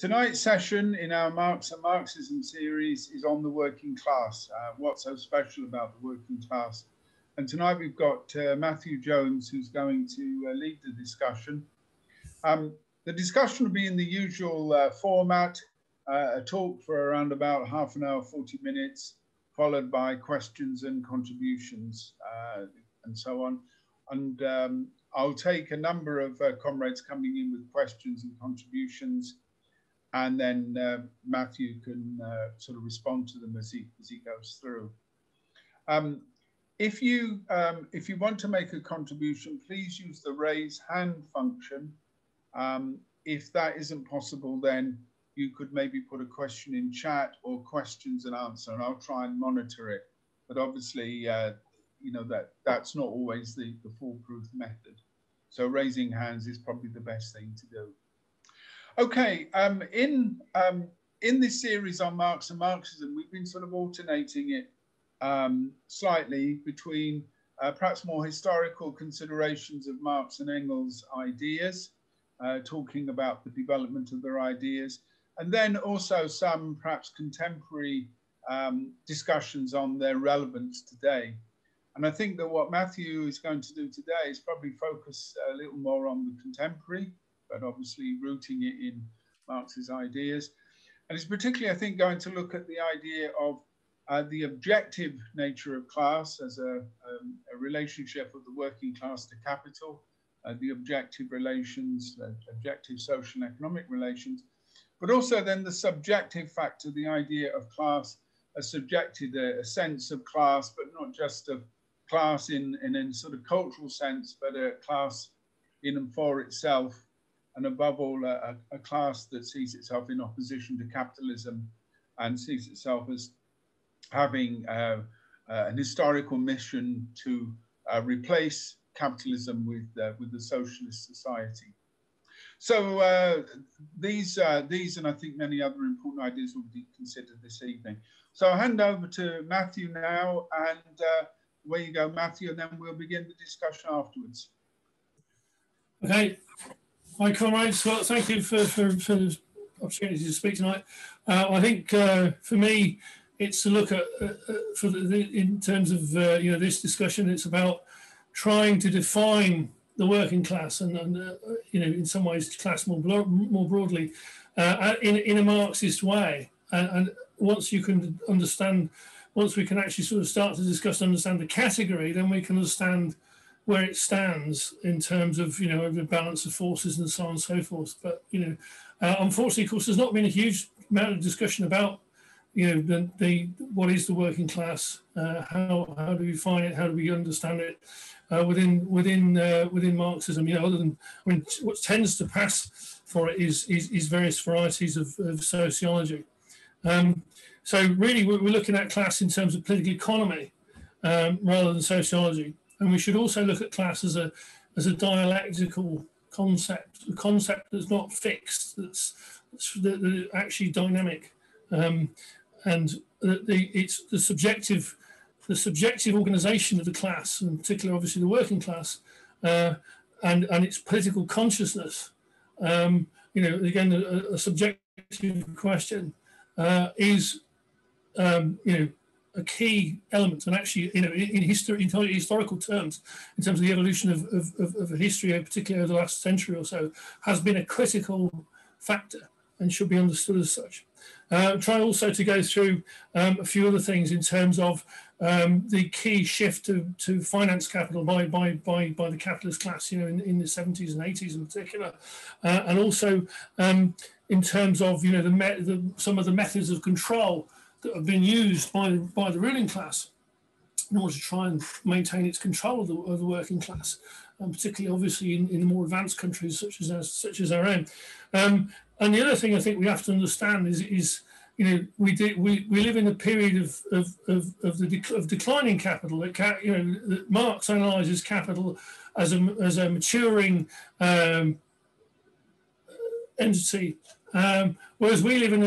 Tonight's session in our Marx and Marxism series is on the working class. What's so special about the working class? And tonight we've got Matthew Jones, who's going to lead the discussion. The discussion will be in the usual format, a talk for around about half an hour, 40 minutes, followed by questions and contributions and so on. And I'll take a number of comrades coming in with questions and contributions, and then Matthew can sort of respond to them as he goes through. If you want to make a contribution, please use the raise hand function. If that isn't possible, then you could maybe put a question in chat or questions and answer, and I'll try and monitor it. But obviously, you know, that's not always the foolproof method. So raising hands is probably the best thing to do. Okay, in this series on Marx and Marxism, we've been sort of alternating it slightly between perhaps more historical considerations of Marx and Engels' ideas, talking about the development of their ideas, and then also some perhaps contemporary discussions on their relevance today. And I think that what Matthew is going to do today is probably focus a little more on the contemporary, but obviously rooting it in Marx's ideas. And it's particularly, I think, going to look at the idea of the objective nature of class as a relationship of the working class to capital, the objective relations, objective social and economic relations, but also then the subjective factor, the idea of class as subjected, a sense of class, but not just of class in a sort of cultural sense, but a class in and for itself, and above all, a class that sees itself in opposition to capitalism and sees itself as having an historical mission to replace capitalism with the socialist society. So these and I think many other important ideas will be considered this evening. So I'll hand over to Matthew now, and away you go, Matthew, and then we'll begin the discussion afterwards. Okay. Hi, comrades. Well, thank you for the opportunity to speak tonight. I think for me, it's to look at in terms of you know, this discussion. It's about trying to define the working class and you know, in some ways class more broadly in a Marxist way. And once you can understand, once we can actually sort of start to discuss and understand the category, then we can understand where it stands in terms of, you know, the balance of forces and so on and so forth. But, you know, unfortunately, of course, there's not been a huge amount of discussion about, you know, what is the working class, how do we define it, how do we understand it within Marxism, you know, other than, I mean, what tends to pass for it is various varieties of sociology. So really, we're looking at class in terms of political economy rather than sociology. And we should also look at class as a dialectical concept, a concept that's not fixed, that's actually dynamic, and it's the subjective organisation of the class, and particularly obviously the working class, and its political consciousness. You know, again, a subjective question is you know, a key element, and actually, you know, in historical terms, in terms of the evolution of history, particularly over the last century or so, has been a critical factor and should be understood as such. Try also to go through a few other things in terms of the key shift to finance capital by the capitalist class, you know, in the 70s and 80s in particular, and also in terms of, you know, some of the methods of control that have been used by the ruling class in order to try and maintain its control of the working class, and particularly obviously in the more advanced countries such as our own. And the other thing I think we have to understand is you know, we live in a period of declining capital. That you know, that Marx analyses capital as a maturing entity. Whereas we live in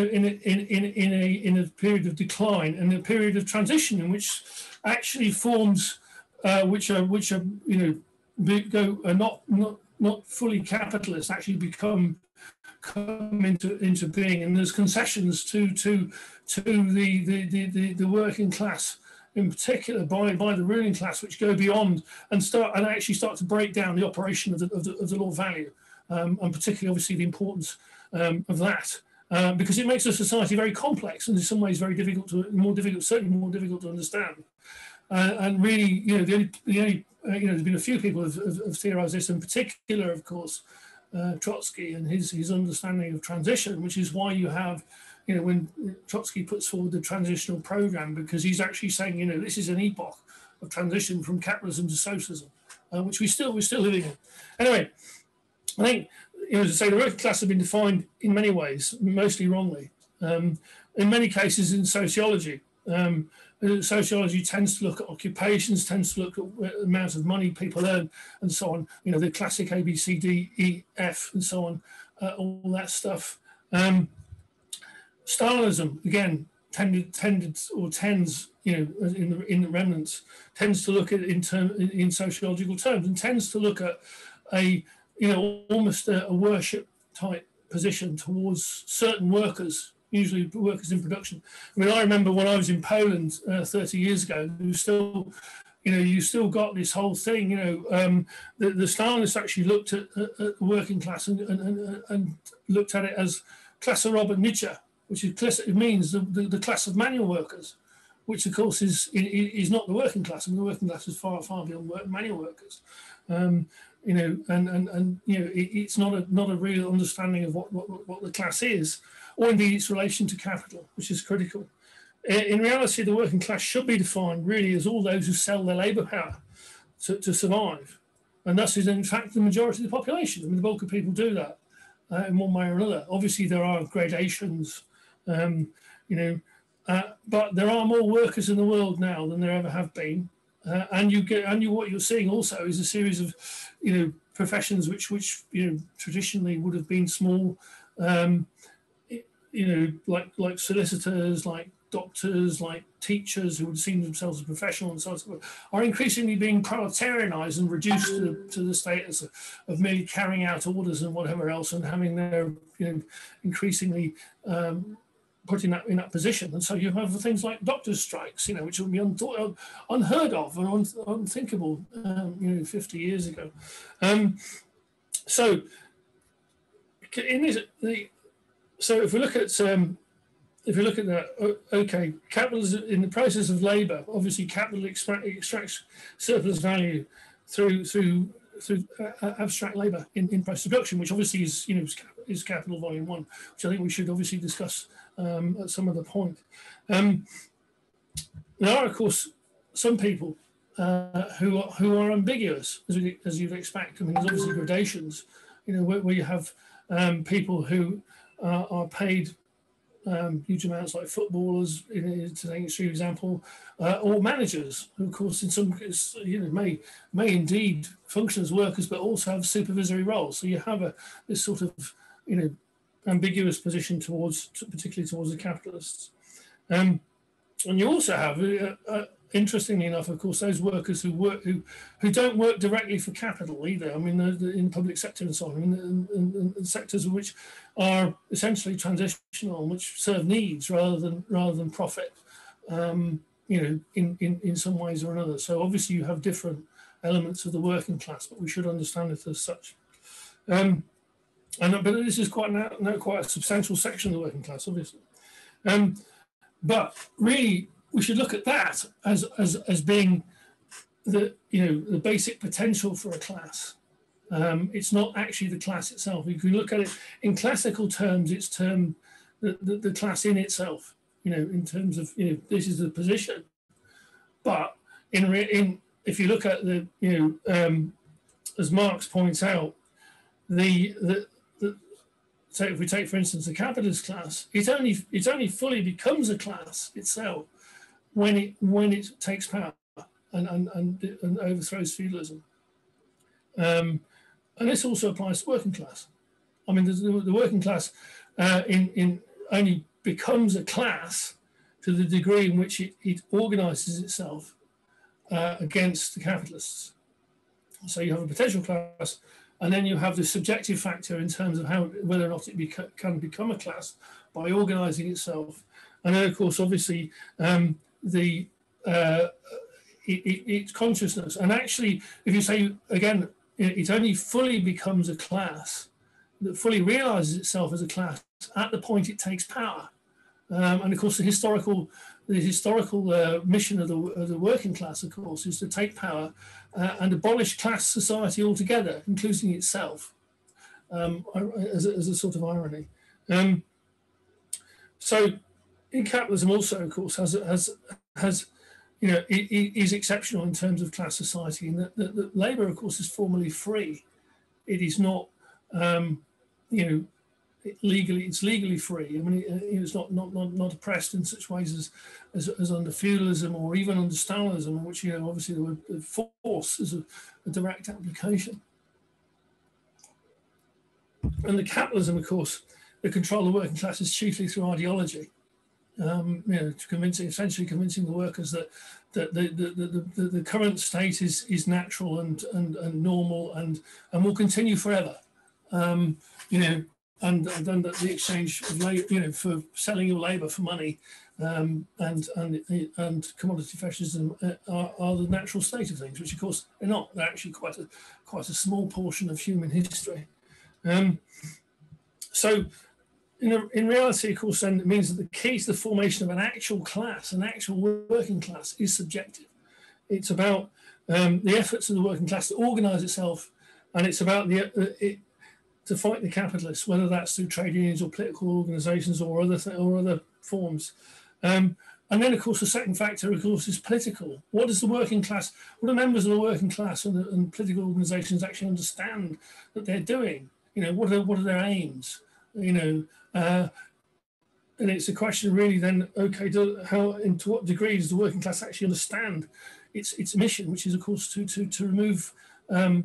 a period of decline and a period of transition in which actually forms which are you know, are not fully capitalist actually become come into being, and there's concessions to the working class in particular by the ruling class, which go beyond and actually start to break down the operation of the law of value, and particularly obviously the importance of that. Because it makes the society very complex and in some ways very difficult certainly more difficult to understand. And really, the only there's been a few people have theorized this, in particular, of course, Trotsky and his understanding of transition, which is why you have, when Trotsky puts forward the transitional program, because he's actually saying, this is an epoch of transition from capitalism to socialism, which we're still living in. Anyway, I think, as I say, the working class has been defined in many ways, mostly wrongly. In many cases in sociology, sociology tends to look at occupations, tends to look at the amount of money people earn, and so on. The classic A, B, C, D, E, F, and so on, all that stuff. Stalinism, again, tends, in the remnants, tends to look at it in sociological terms, and tends to look at almost a worship type position towards certain workers, usually workers in production. I mean, I remember when I was in Poland 30 years ago, there was still, you still got this whole thing, the Stalinists actually looked at the working class and looked at it as Klasse Robert Nietzsche, which it means the class of manual workers, which of course is not the working class. I mean, the working class is far, far beyond manual workers. It's not a real understanding of what the class is, or indeed its relation to capital, which is critical. In reality, the working class should be defined really as all those who sell their labour power to survive, and thus is in fact the majority of the population. I mean, the bulk of people do that in one way or another. Obviously, there are gradations, but there are more workers in the world now than there ever have been. What you're seeing also is a series of, professions which traditionally would have been small, like solicitors, like doctors, like teachers who would see themselves as professional and so on and so forth, are increasingly being proletarianized and reduced to the status of merely carrying out orders and whatever else, and having their increasingly put in that position. And so you have things like doctors' strikes, which would be unheard of and unthinkable, 50 years ago. So if we look at that, okay, capital is in the process of labour. Obviously, capital extracts surplus value through abstract labour in process production, which obviously is capital volume 1, which I think we should obviously discuss at some other point. There are, of course, some people who are ambiguous, as you'd expect. I mean, there's obviously gradations, where you have people who are paid huge amounts, like footballers, to take an extreme example, or managers, who, of course, in some cases, may indeed function as workers, but also have supervisory roles. So you have this sort of, ambiguous position particularly towards the capitalists. And you also have, interestingly enough, of course, those workers who don't work directly for capital either. I mean, in the public sector and so on, and sectors which are essentially transitional, which serve needs rather than profit, in some ways or another. So obviously you have different elements of the working class, but we should understand it as such. But this is quite a substantial section of the working class, obviously. But really, we should look at that as being the basic potential for a class. It's not actually the class itself. If you look at it in classical terms, it's termed the class in itself. In terms of this is the position. But if you look at as Marx points out, so if we take, for instance, the capitalist class, it only fully becomes a class itself when it takes power and overthrows feudalism. And this also applies to working class. I mean, the working class only becomes a class to the degree in which it organises itself against the capitalists. So you have a potential class And then you have the subjective factor in terms of whether or not it can become a class by organising itself. And then, of course, obviously, its consciousness. And actually, if you say, again, it only fully becomes a class, that fully realises itself as a class at the point it takes power. And of course, the historical mission of the working class, of course, is to take power and abolish class society altogether, including itself, as a sort of irony. So, in capitalism, also, of course, has is exceptional in terms of class society, in that labour, of course, is formally free. It is not, it's legally free. I mean, it's not oppressed in such ways as under feudalism or even under Stalinism, in which obviously the force is a direct application. And the capitalism, of course, the control of the working class is chiefly through ideology. Essentially convincing the workers that the current state is natural and normal and will continue forever. And then that the exchange of labor, for selling your labour for money, and commodity fascism are the natural state of things, which of course they're not. They're actually quite a small portion of human history. So in reality, of course, then it means that the key to the formation of an actual class, an actual working class, is subjective. It's about the efforts of the working class to organise itself, and it's about to fight the capitalists, whether that's through trade unions or political organisations or other forms. And then, of course, the second factor, of course, is political. What does the working class, what do members of the working class and political organisations actually understand that they're doing? What are their aims? And it's a question really then, okay, to what degree does the working class actually understand its mission, which is, of course, to remove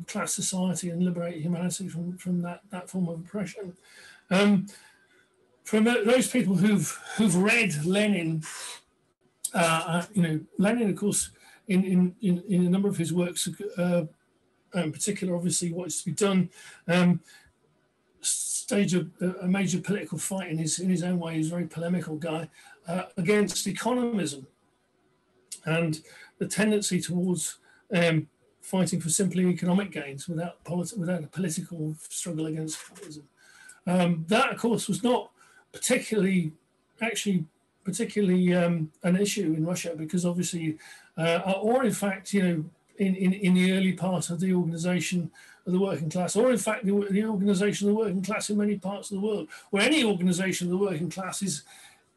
class society and liberate humanity from that form of oppression. From those people who've read Lenin, Lenin, of course, in a number of his works, in particular, obviously, what is to be done, stage a major political fight in his own way. He's a very polemical guy against economism and the tendency towards fighting for simply economic gains without a political struggle against capitalism. That, of course, was not particularly an issue in Russia, because obviously, or in fact, in the early part of the organisation of the working class, or in fact the organisation of the working class in many parts of the world, where any organisation of the working class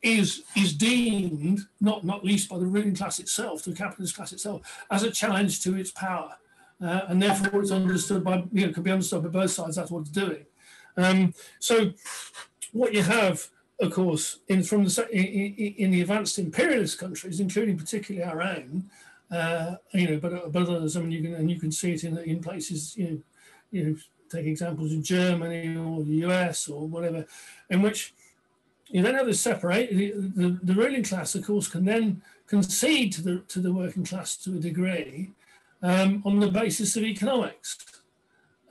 is deemed, not least by the ruling class itself, the capitalist class itself, as a challenge to its power, and therefore it's understood can be understood by both sides. That's what it's doing. So what you have, of course, in the advanced imperialist countries, including particularly our own, but others. I mean, you can see it in places. Take examples in Germany or the US or whatever, in which you then have this separate. The ruling class, of course, can then concede to the working class to a degree on the basis of economics,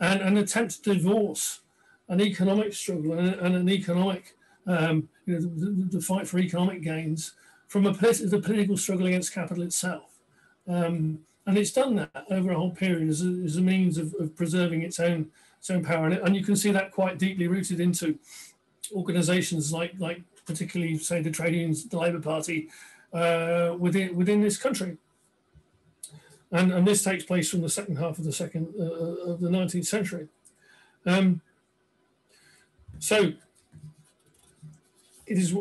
and attempt to divorce an economic struggle and an economic, the fight for economic gains from the political struggle against capital itself. And it's done that over a whole period as a means of preserving its own power, and you can see that quite deeply rooted into organisations like particularly, say, the trade unions, the Labour Party within this country, and this takes place from the second half of the 19th century. So it is,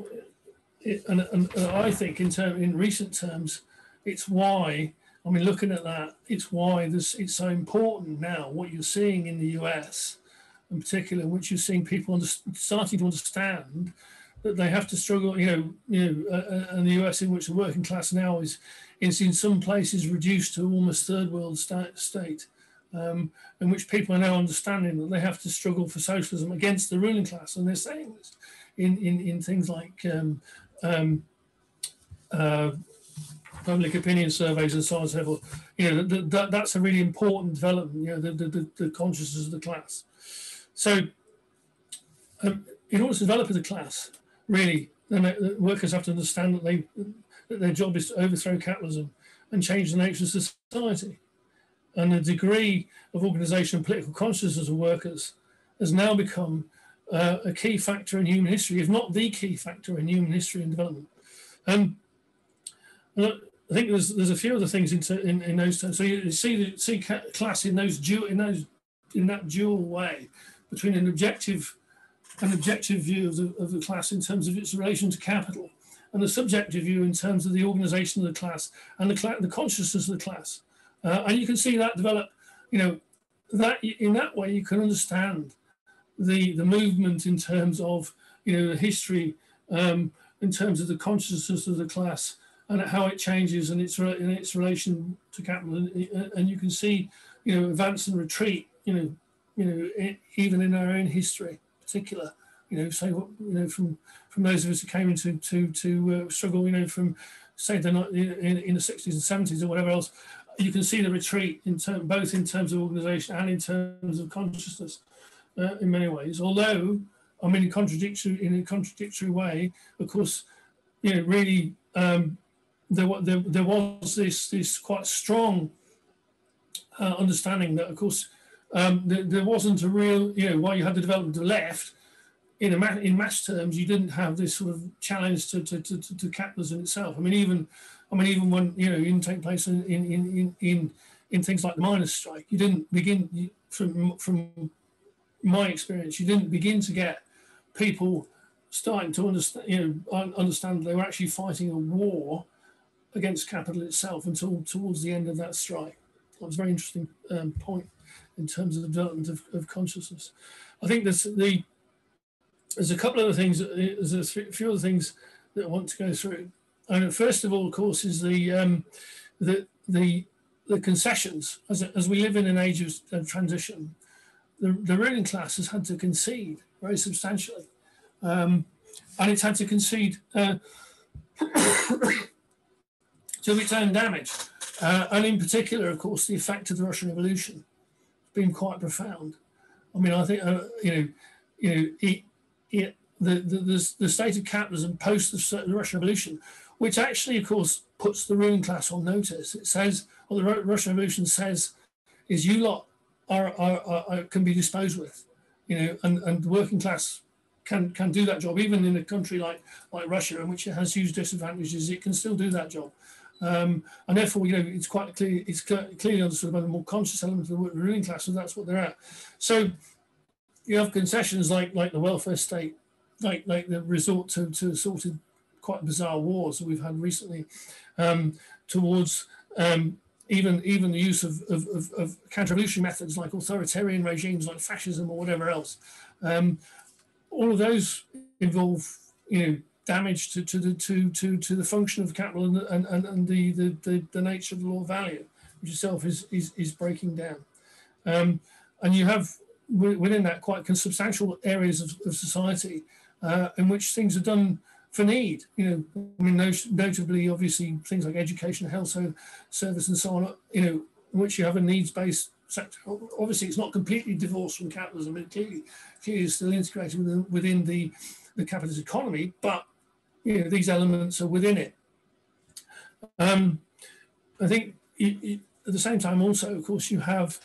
and I think in recent terms, it's why. I mean, looking at that, it's why it's so important now, what you're seeing in the US, in particular, in which you're seeing people starting to understand that they have to struggle, and the US, in which the working class now is in some places reduced to almost third world state, in which people are now understanding that they have to struggle for socialism against the ruling class. And they're saying this in things like public opinion surveys and so on and so forth. You know, that's a really important development. You know, the consciousness of the class. So, in order to develop as a class, really, then workers have to understand that their job is to overthrow capitalism and change the nature of society. And the degree of organisation and political consciousness of workers has now become a key factor in human history, if not the key factor in human history and development. I think there's a few other things in those terms. So you see class in that dual way between an objective view of the class in terms of its relation to capital, and the subjective view in terms of the organisation of the class and the consciousness of the class. And you can see that develop. You know, that in that way you can understand the movement in terms of, you know, the history, in terms of the consciousness of the class and how it changes and its relation to capital, and you can see, you know, advance and retreat, you know, even in our own history, in particular, you know, say what, you know, from those of us who came into struggle, you know, from say in the 60s and 70s or whatever else, you can see the retreat both in terms of organisation and in terms of consciousness, in many ways. Although, I mean, in a contradictory way, of course, you know, really. There was this quite strong understanding that, of course, there wasn't a real, you know, while you had the development of the left, in mass terms, you didn't have this sort of challenge to capitalism itself. I mean, even when, you know, you didn't take place in things like the miners' strike, you didn't begin, from my experience, you didn't begin to get people starting to understand, you know, understand they were actually fighting a war against capital itself until towards the end of that strike. That was a very interesting point in terms of the development of consciousness. I think there's a couple of other things, there's a few other things that I want to go through. And first of all, of course, is the concessions. As we live in an age of transition, the ruling class has had to concede very substantially. And it's had to concede to its own damage. And in particular, of course, the effect of the Russian Revolution has been quite profound. I mean, I think, the state of capitalism post the Russian Revolution, which actually, of course, puts the ruling class on notice. It says, what the Russian Revolution says is you lot can be disposed with, you know, and the working class can do that job, even in a country like Russia, in which it has huge disadvantages. It can still do that job, and therefore, you know, it's quite clear. It's clearly understood by the more conscious element of the ruling class, and that's what they're at. So you have concessions like the welfare state, like the resort to assorted, quite bizarre wars that we've had recently, towards even the use of counter-revolutionary methods like authoritarian regimes like fascism or whatever else. All of those involve, you know, damage to the function of capital and the nature of the law of value, which itself is breaking down. And you have within that quite substantial areas of society in which things are done for need. You know, I mean, notably, obviously, things like education, health service, and so on. You know, in which you have a needs-based sector. Obviously, it's not completely divorced from capitalism. It clearly is still integrated within the capitalist economy, but, you know, these elements are within it. I think at the same time, also, of course, you have,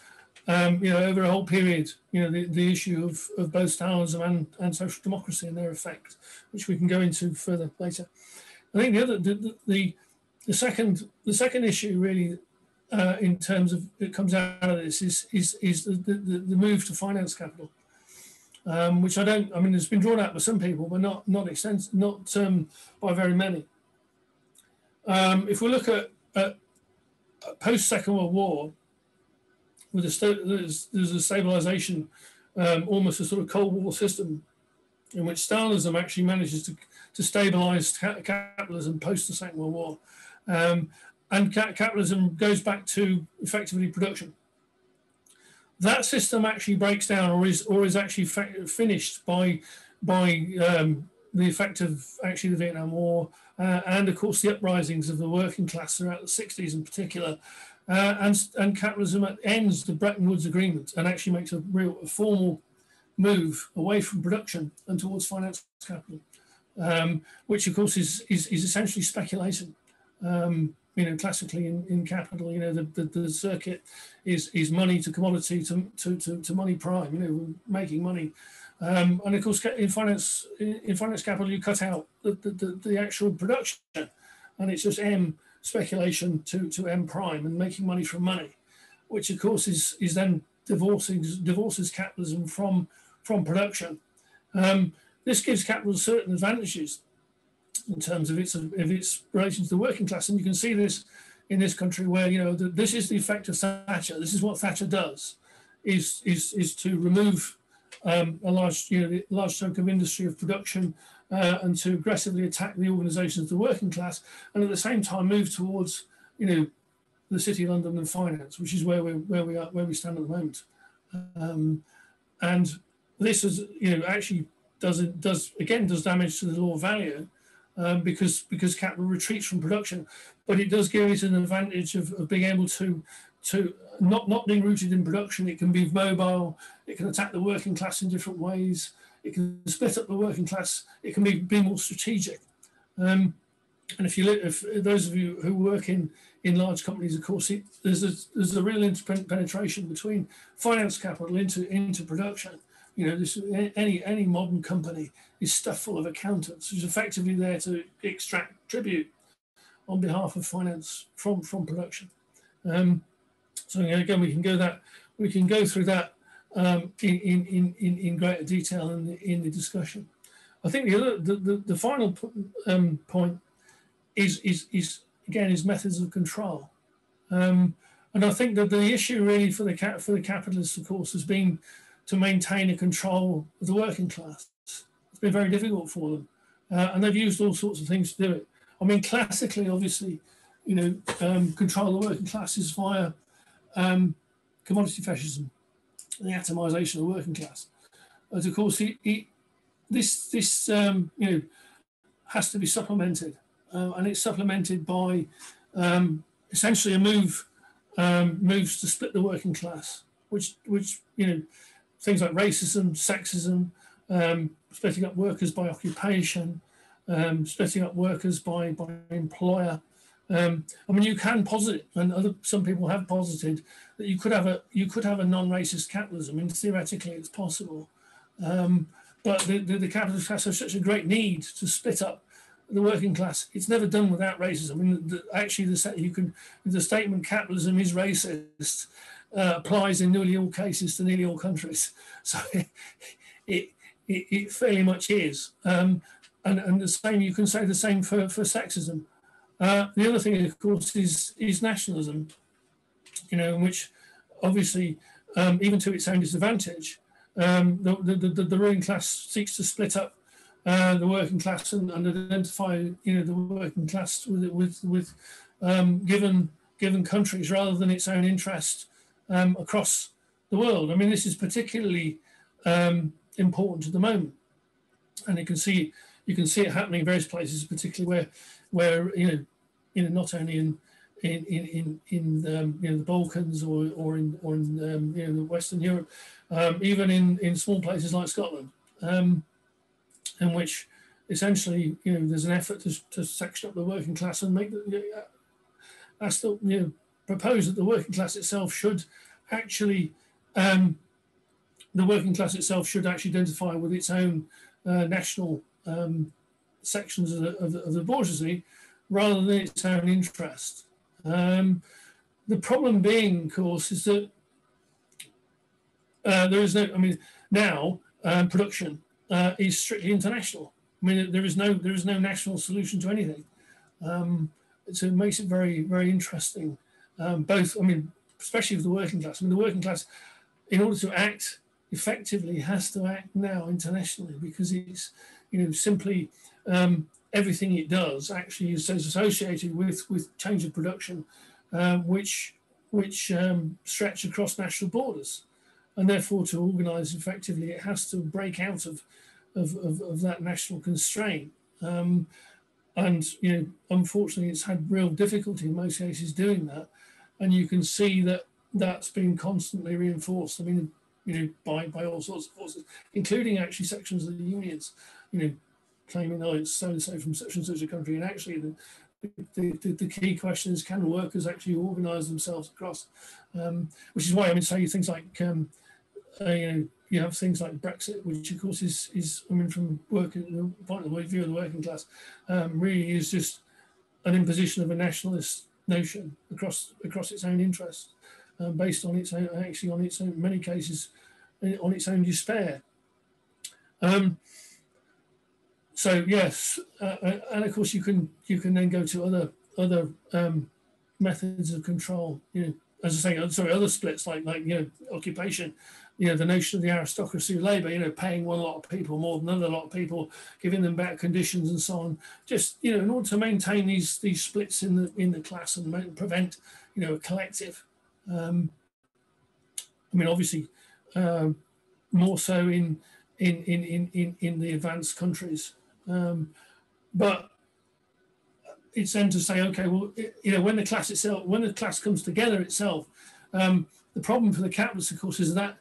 you know, over a whole period, you know, the issue of both Stalinism and social democracy and their effect, which we can go into further later. I think the second issue really, in terms of it comes out of this is the move to finance capital, which I mean, it's been drawn out by some people, but not extensive, not by very many. If we look at post Second World War, with there's a stabilization, almost a sort of Cold War system, in which Stalinism actually manages to stabilize capitalism post the Second World War. And capitalism goes back to effectively production. That system actually breaks down, or is actually finished by the effect of actually the Vietnam War, and of course the uprisings of the working class throughout the 60s in particular, and capitalism ends the Bretton Woods Agreement and actually makes a formal move away from production and towards finance capital, which of course is essentially speculation. Classically in capital, the circuit is money to commodity to money prime, making money. And of course, in finance capital, you cut out the actual production, and it's just M speculation to M prime and making money from money, which of course is then divorces capitalism from production. This gives capital certain advantages in terms of its relation to the working class, and you can see this in this country where this is the effect of Thatcher. This is what Thatcher does, is to remove a large chunk of industry of production and to aggressively attack the organisations of the working class, and at the same time move towards the City of London and finance, which is where we stand at the moment. And this is actually does damage to the law of value. Because capital retreats from production, but it does give it an advantage of being able to not being rooted in production. It can be mobile. It can attack the working class in different ways. It can split up the working class. It can be more strategic. And if those of you who work in large companies, of course, there's a real penetration between finance capital into production. Any modern company is stuffed full of accountants who's effectively there to extract tribute on behalf of finance from production. So again, we can go through that in greater detail in the discussion. I think the final point is methods of control, and I think that the issue really for the capitalists, of course, has been to maintain a control of the working class. It's been very difficult for them, and they've used all sorts of things to do it. I mean, classically, obviously, control of the working class is via commodity fascism, the atomization of the working class. But of course, this has to be supplemented, and it's supplemented by essentially a moves to split the working class, which things like racism, sexism, splitting up workers by occupation, splitting up workers by employer. I mean, you can posit, and some people have posited that you could have a non-racist capitalism. I mean, theoretically, it's possible, but the capitalist class has such a great need to split up the working class. It's never done without racism. I mean, the statement "capitalism is racist" applies in nearly all cases to nearly all countries. So it fairly much is, and the same, you can say the same for sexism. The other thing, of course, is nationalism, in which obviously, even to its own disadvantage, the ruling class seeks to split up the working class and identify, the working class with given countries rather than its own interest across the world. I mean, this is particularly important at the moment, and you can see it happening in various places, particularly where not only in the Balkans or in Western Europe, even in small places like Scotland, in which essentially there's an effort to section up the working class and make propose that the working class itself should actually identify with its own national sections of the bourgeoisie rather than its own interest. The problem being, of course, is that there is no. I mean, now production is strictly international. I mean, there is no national solution to anything. So it makes it very, very interesting. Both, I mean, especially for the working class. I mean, the working class, in order to act effectively, has to act now internationally, because it's, simply everything it does actually is associated with change of production, which stretch across national borders, and therefore to organise effectively, it has to break out of of that national constraint. And unfortunately, it's had real difficulty in most cases doing that. And you can see that that's been constantly reinforced. I mean, by all sorts of forces, including actually sections of the unions, claiming, oh, it's so and so from such and such a country. And actually, the key question is, can workers actually organise themselves across? Which is why, I mean, say things like, you have things like Brexit, which of course is I mean, from the point of view of the working class, really is just an imposition of a nationalist notion across its own interests, based on its own, actually on its own, in many cases, on its own despair. So yes, and of course you can then go to other methods of control. As I say, sorry, other splits like occupation. The notion of the aristocracy of labour. Paying one lot of people more than another lot of people, giving them better conditions and so on. Just in order to maintain these splits in the class and prevent a collective. I mean, obviously, more so in the advanced countries. But it's then to say, okay, well, when the class comes together itself, the problem for the capitalists, of course, is that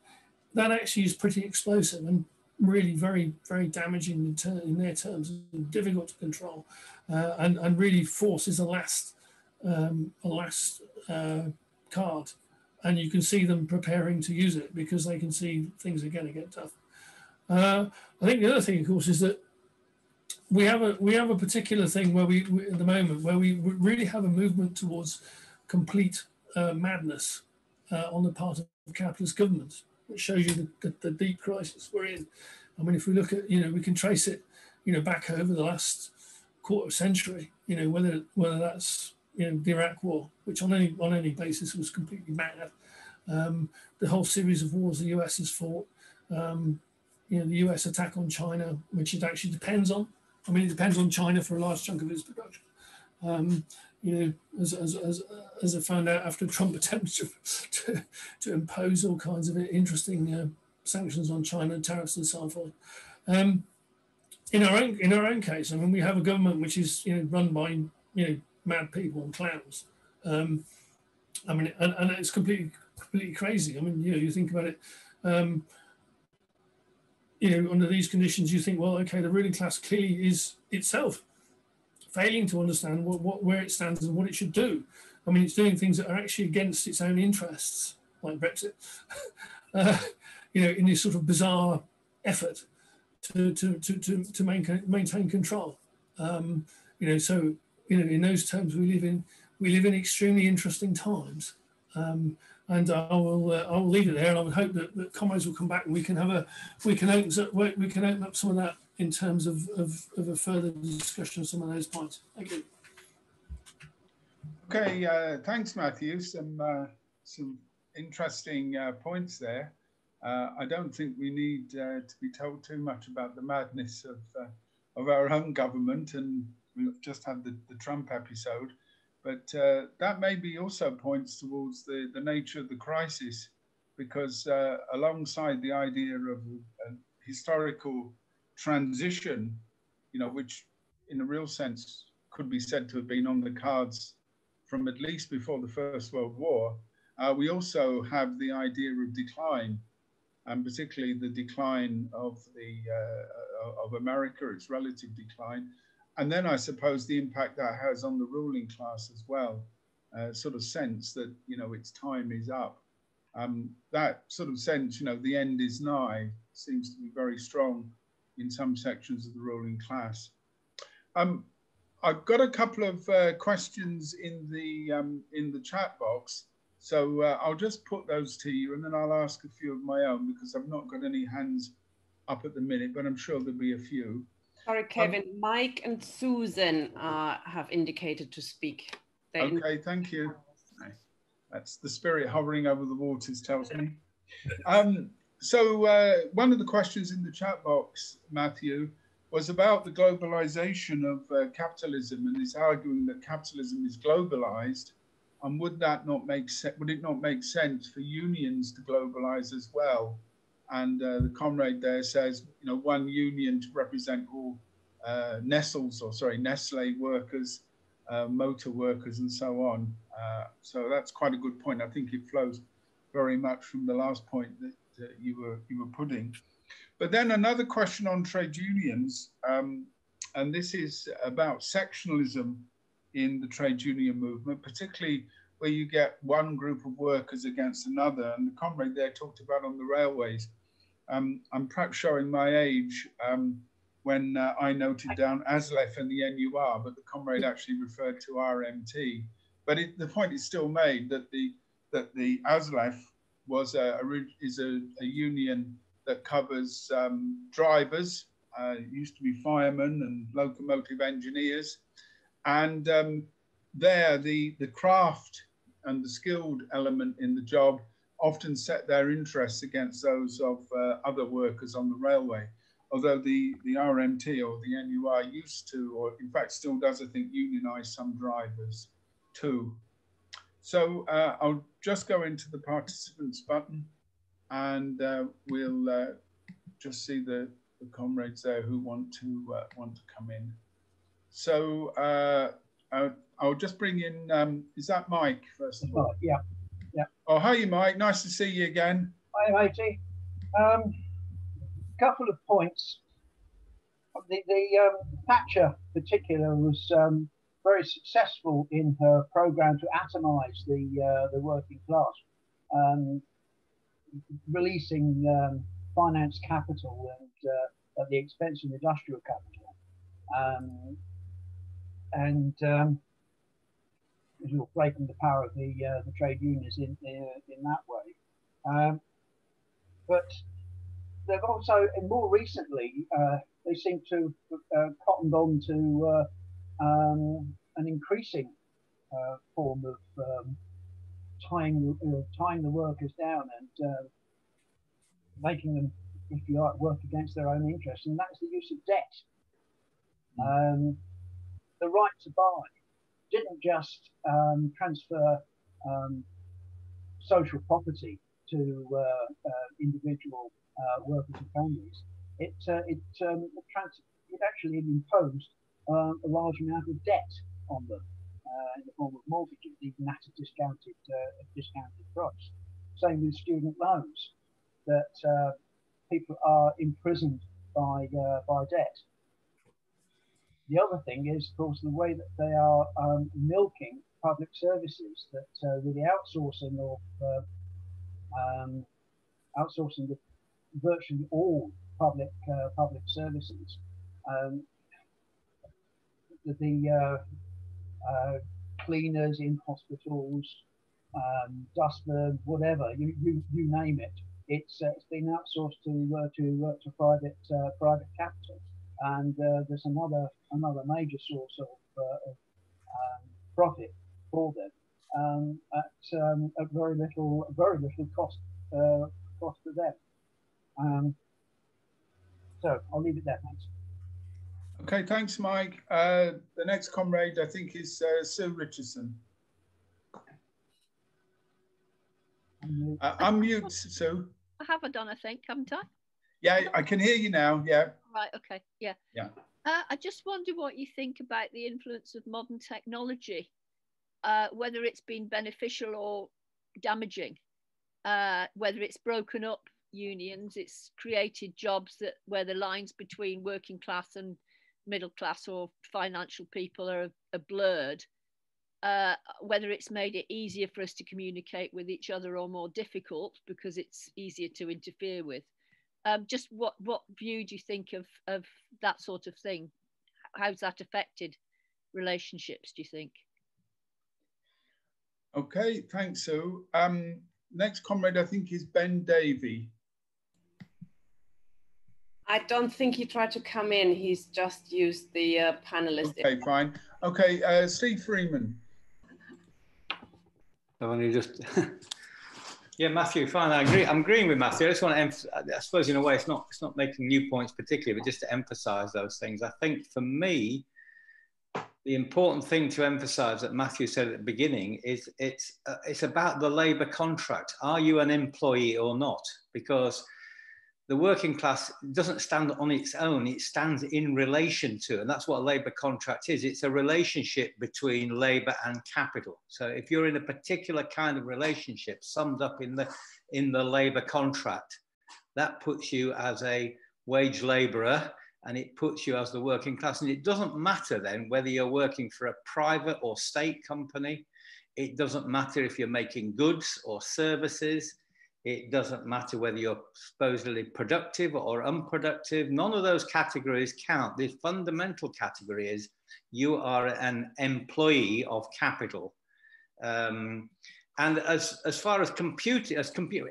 actually is pretty explosive and really very, very damaging in their terms, and difficult to control, and really forces a last card. And you can see them preparing to use it because they can see things are going to get tough. I think the other thing, of course, is that we have a particular thing where we at the moment where we really have a movement towards complete madness on the part of capitalist governments, which shows you the deep crisis we're in. I mean, if we look at we can trace it back over the last quarter century. Whether that's the Iraq War, which on any basis was completely mad. The whole series of wars the US has fought. The US attack on China, which it actually depends on. I mean, it depends on China for a large chunk of its production. As I found out after Trump attempted to impose all kinds of interesting sanctions on China, tariffs and so forth. In our own case, I mean, we have a government which is run by mad people and clowns. I mean, and it's completely crazy. I mean, you think about it. Under these conditions, you think, well, okay, the ruling class clearly is itself failing to understand where it stands and what it should do. I mean, it's doing things that are actually against its own interests, like Brexit, in this sort of bizarre effort to maintain control. So in those terms, we live in extremely interesting times. And I will leave it there, and I would hope that comrades will come back and we can open up some of that in terms of a further discussion of some of those points. Thank you. Okay, thanks, Matthew. Some interesting points there. I don't think we need to be told too much about the madness of our own government, and we've just had the Trump episode. But that maybe also points towards the nature of the crisis, because alongside the idea of a historical transition, which in a real sense could be said to have been on the cards from at least before the First World War, we also have the idea of decline, and particularly the decline of America, its relative decline. And then I suppose the impact that has on the ruling class as well, sort of sense that, its time is up. That sort of sense, the end is nigh, seems to be very strong in some sections of the ruling class. I've got a couple of questions in the chat box. So I'll just put those to you, and then I'll ask a few of my own, because I've not got any hands up at the minute, but I'm sure there'll be a few. Sorry, Kevin. Mike and Susan have indicated to speak. Okay, thank you. That's the spirit hovering over the waters, tells me. So one of the questions in the chat box, Matthew, was about the globalization of capitalism, and is arguing that capitalism is globalized, and would it not make sense for unions to globalize as well? And the comrade there says, you know, one union to represent all Nestle workers, motor workers, and so on. So that's quite a good point. I think it flows very much from the last point that you were putting. But then another question on trade unions, and this is about sectionalism in the trade union movement, particularly where you get one group of workers against another. And the comrade there talked about on the railways. I'm perhaps showing my age when I noted down ASLEF and the NUR, but the comrade actually referred to RMT. But the point is still made that the ASLEF is a union that covers drivers, used to be firemen and locomotive engineers. And there, the craft and the skilled element in the job often set their interests against those of other workers on the railway. Although the RMT or the NUR used to, or in fact still does, I think, unionize some drivers too. So I'll just go into the participants button, and we'll just see the comrades there who want to come in. So I'll just bring in, is that Mike first of all? Yeah. Yeah. Oh, hi, Mike. Nice to see you again. Hi, matey. Couple of points. The Thatcher, in particular, was very successful in her program to atomize the working class, releasing finance capital and at the expense of industrial capital, breaking the power of the trade unions in that way. But they've also, and more recently, they seem to have cottoned on to an increasing form of tying the workers down and making them, if you like, work against their own interests, and that's the use of debt. The right to buy didn't just transfer social property to individual workers and families. It actually imposed a large amount of debt on them in the form of mortgages, even at a discounted price. Same with student loans, that people are imprisoned by debt. The other thing is, of course, the way that they are milking public services, that with the outsourcing of virtually all public services, the cleaners in hospitals, dustmen, whatever you name it, it's been outsourced to private capital, and there's another major source of profit for them at very little cost to them. So I'll leave it there. Thanks. Okay, thanks, Mike. The next comrade, I think, is Sir Richardson. Unmute, Sue. I haven't done, I think, haven't I? Yeah, I can hear you now. Yeah. Right. Okay. Yeah. Yeah. I just wonder what you think about the influence of modern technology, whether it's been beneficial or damaging, whether it's broken up unions, it's created jobs where the lines between working class and middle class or financial people are blurred, whether it's made it easier for us to communicate with each other or more difficult because it's easier to interfere with. Just what view do you think of that sort of thing? How's that affected relationships, do you think? Okay, thanks, Sue. Next comrade, I think, is Ben Davey. I don't think he tried to come in. He's just used the panelist. Okay, fine. Okay, Steve Freeman. So when you just, yeah, Matthew, fine. I agree. I'm agreeing with Matthew. I just want to emphasize, I suppose in a way it's not making new points particularly, but just to emphasize those things. I think for me, the important thing to emphasize that Matthew said at the beginning is it's about the labour contract. Are you an employee or not? Because the working class doesn't stand on its own, it stands in relation to, and that's what a labour contract is. It's a relationship between labour and capital. So if you're in a particular kind of relationship summed up in the labour contract, that puts you as a wage labourer, and it puts you as the working class. And it doesn't matter then whether you're working for a private or state company. It doesn't matter if you're making goods or services. It doesn't matter whether you're supposedly productive or unproductive. None of those categories count. The fundamental category is you are an employee of capital. And as far as computer,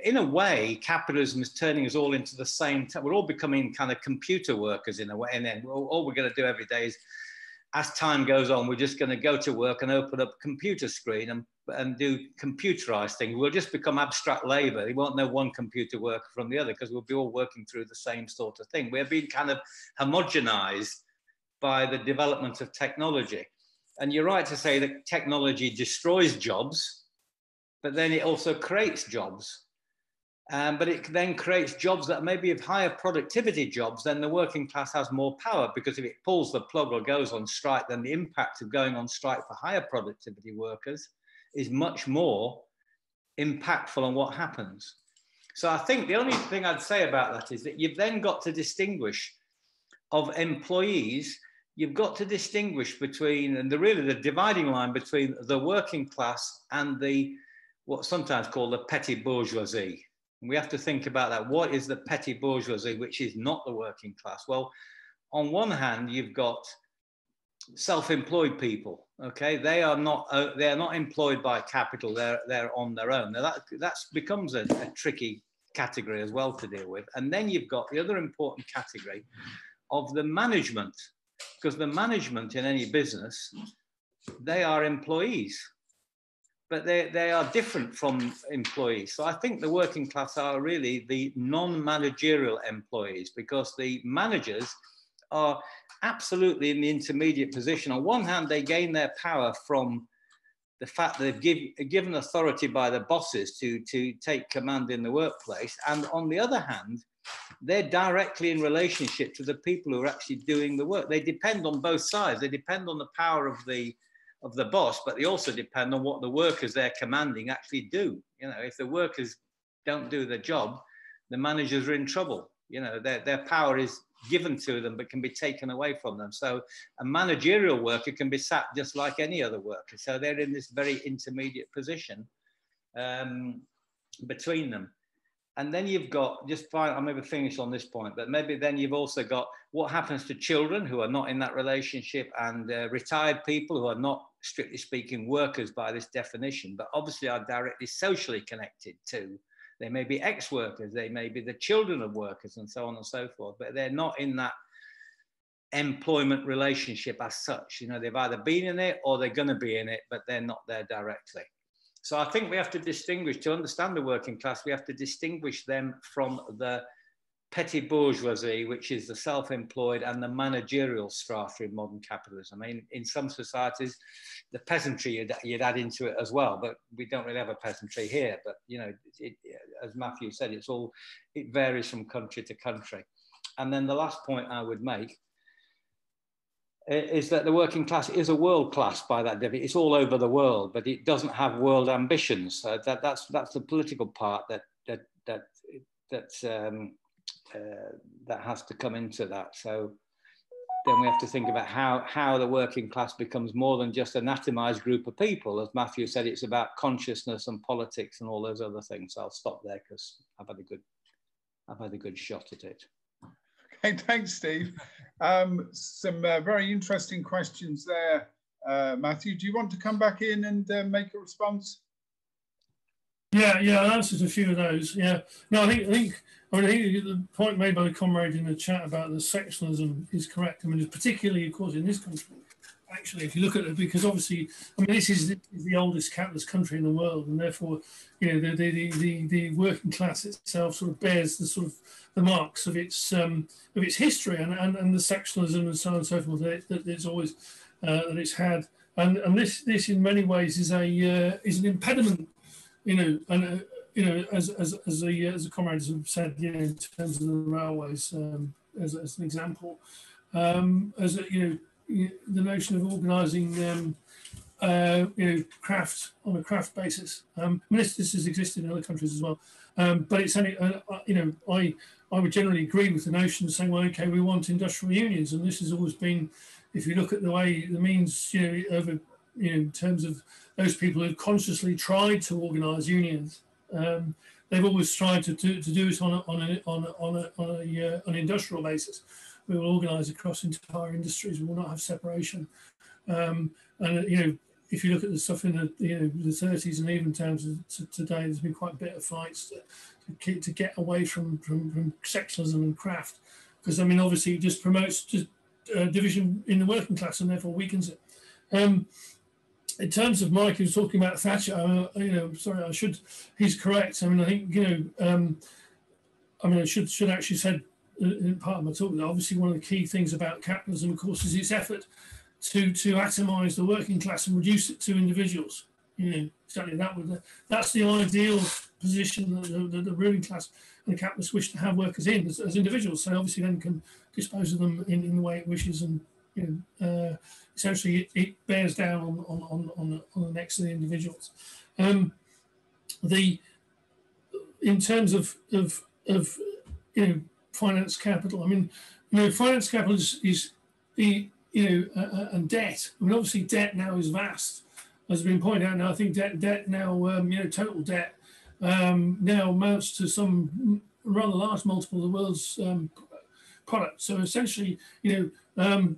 in a way, capitalism is turning us all into the same. We're all becoming kind of computer workers in a way. And then all we're going to do every day is, as time goes on, we're just going to go to work and open up a computer screen and do computerized things. We'll just become abstract labor. You won't know one computer worker from the other because we'll be all working through the same sort of thing. We're being kind of homogenized by the development of technology. And you're right to say that technology destroys jobs, but then it also creates jobs. But it then creates jobs that maybe of higher productivity jobs, then the working class has more power, because if it pulls the plug or goes on strike, then the impact of going on strike for higher productivity workers is much more impactful on what happens. So I think the only thing I'd say about that is that you've then got to distinguish of employees. You've got to distinguish between, and really the dividing line between the working class and what's sometimes called the petty bourgeoisie. We have to think about that. What is the petty bourgeoisie, which is not the working class? Well, on one hand, you've got self-employed people. Okay, they are not employed by capital. They're on their own. Now that becomes a tricky category as well to deal with. And then you've got the other important category of the management, because the management in any business, they are employees. But they are different from employees. So I think the working class are really the non-managerial employees, because the managers are absolutely in the intermediate position. On one hand, they gain their power from the fact that they've given authority by the bosses to take command in the workplace. And on the other hand, they're directly in relationship to the people who are actually doing the work. They depend on both sides. They depend on the power of the boss, but they also depend on what the workers they're commanding actually do. You know, if the workers don't do their job, the managers are in trouble. You know, their power is given to them, but can be taken away from them. So a managerial worker can be sacked just like any other worker. So they're in this very intermediate position between them. And then you've got, I'll maybe finish on this point, but maybe then you've also got what happens to children who are not in that relationship, and retired people who are not, strictly speaking, workers by this definition, but obviously are directly socially connected to. They may be ex-workers, they may be the children of workers, and so on and so forth, but they're not in that employment relationship as such. You know, they've either been in it or they're going to be in it, but they're not there directly. So I think we have to distinguish, to understand the working class, we have to distinguish them from the petty bourgeoisie, which is the self-employed, and the managerial strata in modern capitalism. I mean, in some societies, the peasantry you'd add into it as well, but we don't really have a peasantry here. But, you know, as Matthew said, it varies from country to country. And then the last point I would make is that the working class is a world class by that definition. It's all over the world, but it doesn't have world ambitions. That's the political part that has to come into that. So then we have to think about how the working class becomes more than just an atomized group of people. As Matthew said, it's about consciousness and politics and all those other things. So I'll stop there because I've had a good shot at it. Okay, thanks, Steve. Some very interesting questions there, Matthew. Do you want to come back in and make a response? Yeah, I answered a few of those. Yeah, no, I think the point made by the comrade in the chat about the sectionalism is correct. I mean, particularly, of course, in this country. Actually, if you look at it, because obviously, I mean, this is the oldest capitalist country in the world, and therefore, you know, the working class itself sort of bears the marks of its history and the sectionalism and so on and so forth that it's always that it's had, and this in many ways is an impediment, you know, and you know, as a comrade has said, you know, in terms of the railways, as an example, as a, you know, the notion of organising, you know, craft on a craft basis. I mean, this has existed in other countries as well, but it's only, you know, I would generally agree with the notion of saying, well, okay, we want industrial unions, and this has always been, if you look at the way the means, you know, over, you know, in terms of those people who've consciously tried to organise unions, they've always tried to do it on an industrial basis. We will organise across entire industries. We will not have separation. And you know, if you look at the stuff in the, you know, the 30s and even down to today, there's been quite a bit of fights to get away from sectionalism and craft, because I mean, obviously, it just promotes division in the working class and therefore weakens it. In terms of Mike, who was talking about Thatcher, you know, sorry, he's correct. I mean, I think, you know, I mean, I should actually said in part of my talk that obviously one of the key things about capitalism, of course, is its effort to atomise the working class and reduce it to individuals. You know, exactly that's the ideal position that the ruling class and the capitalists wish to have workers in as individuals. So obviously then can dispose of them in the way it wishes, and you know, essentially it bears down on the necks of the individuals. In terms of you know, finance capital, I mean, you know, finance capital is the, you know, and debt. I mean, obviously debt now is vast, as has been pointed out. Now I think debt now, you know, total debt now amounts to some rather large multiple of the world's product. So essentially, you know,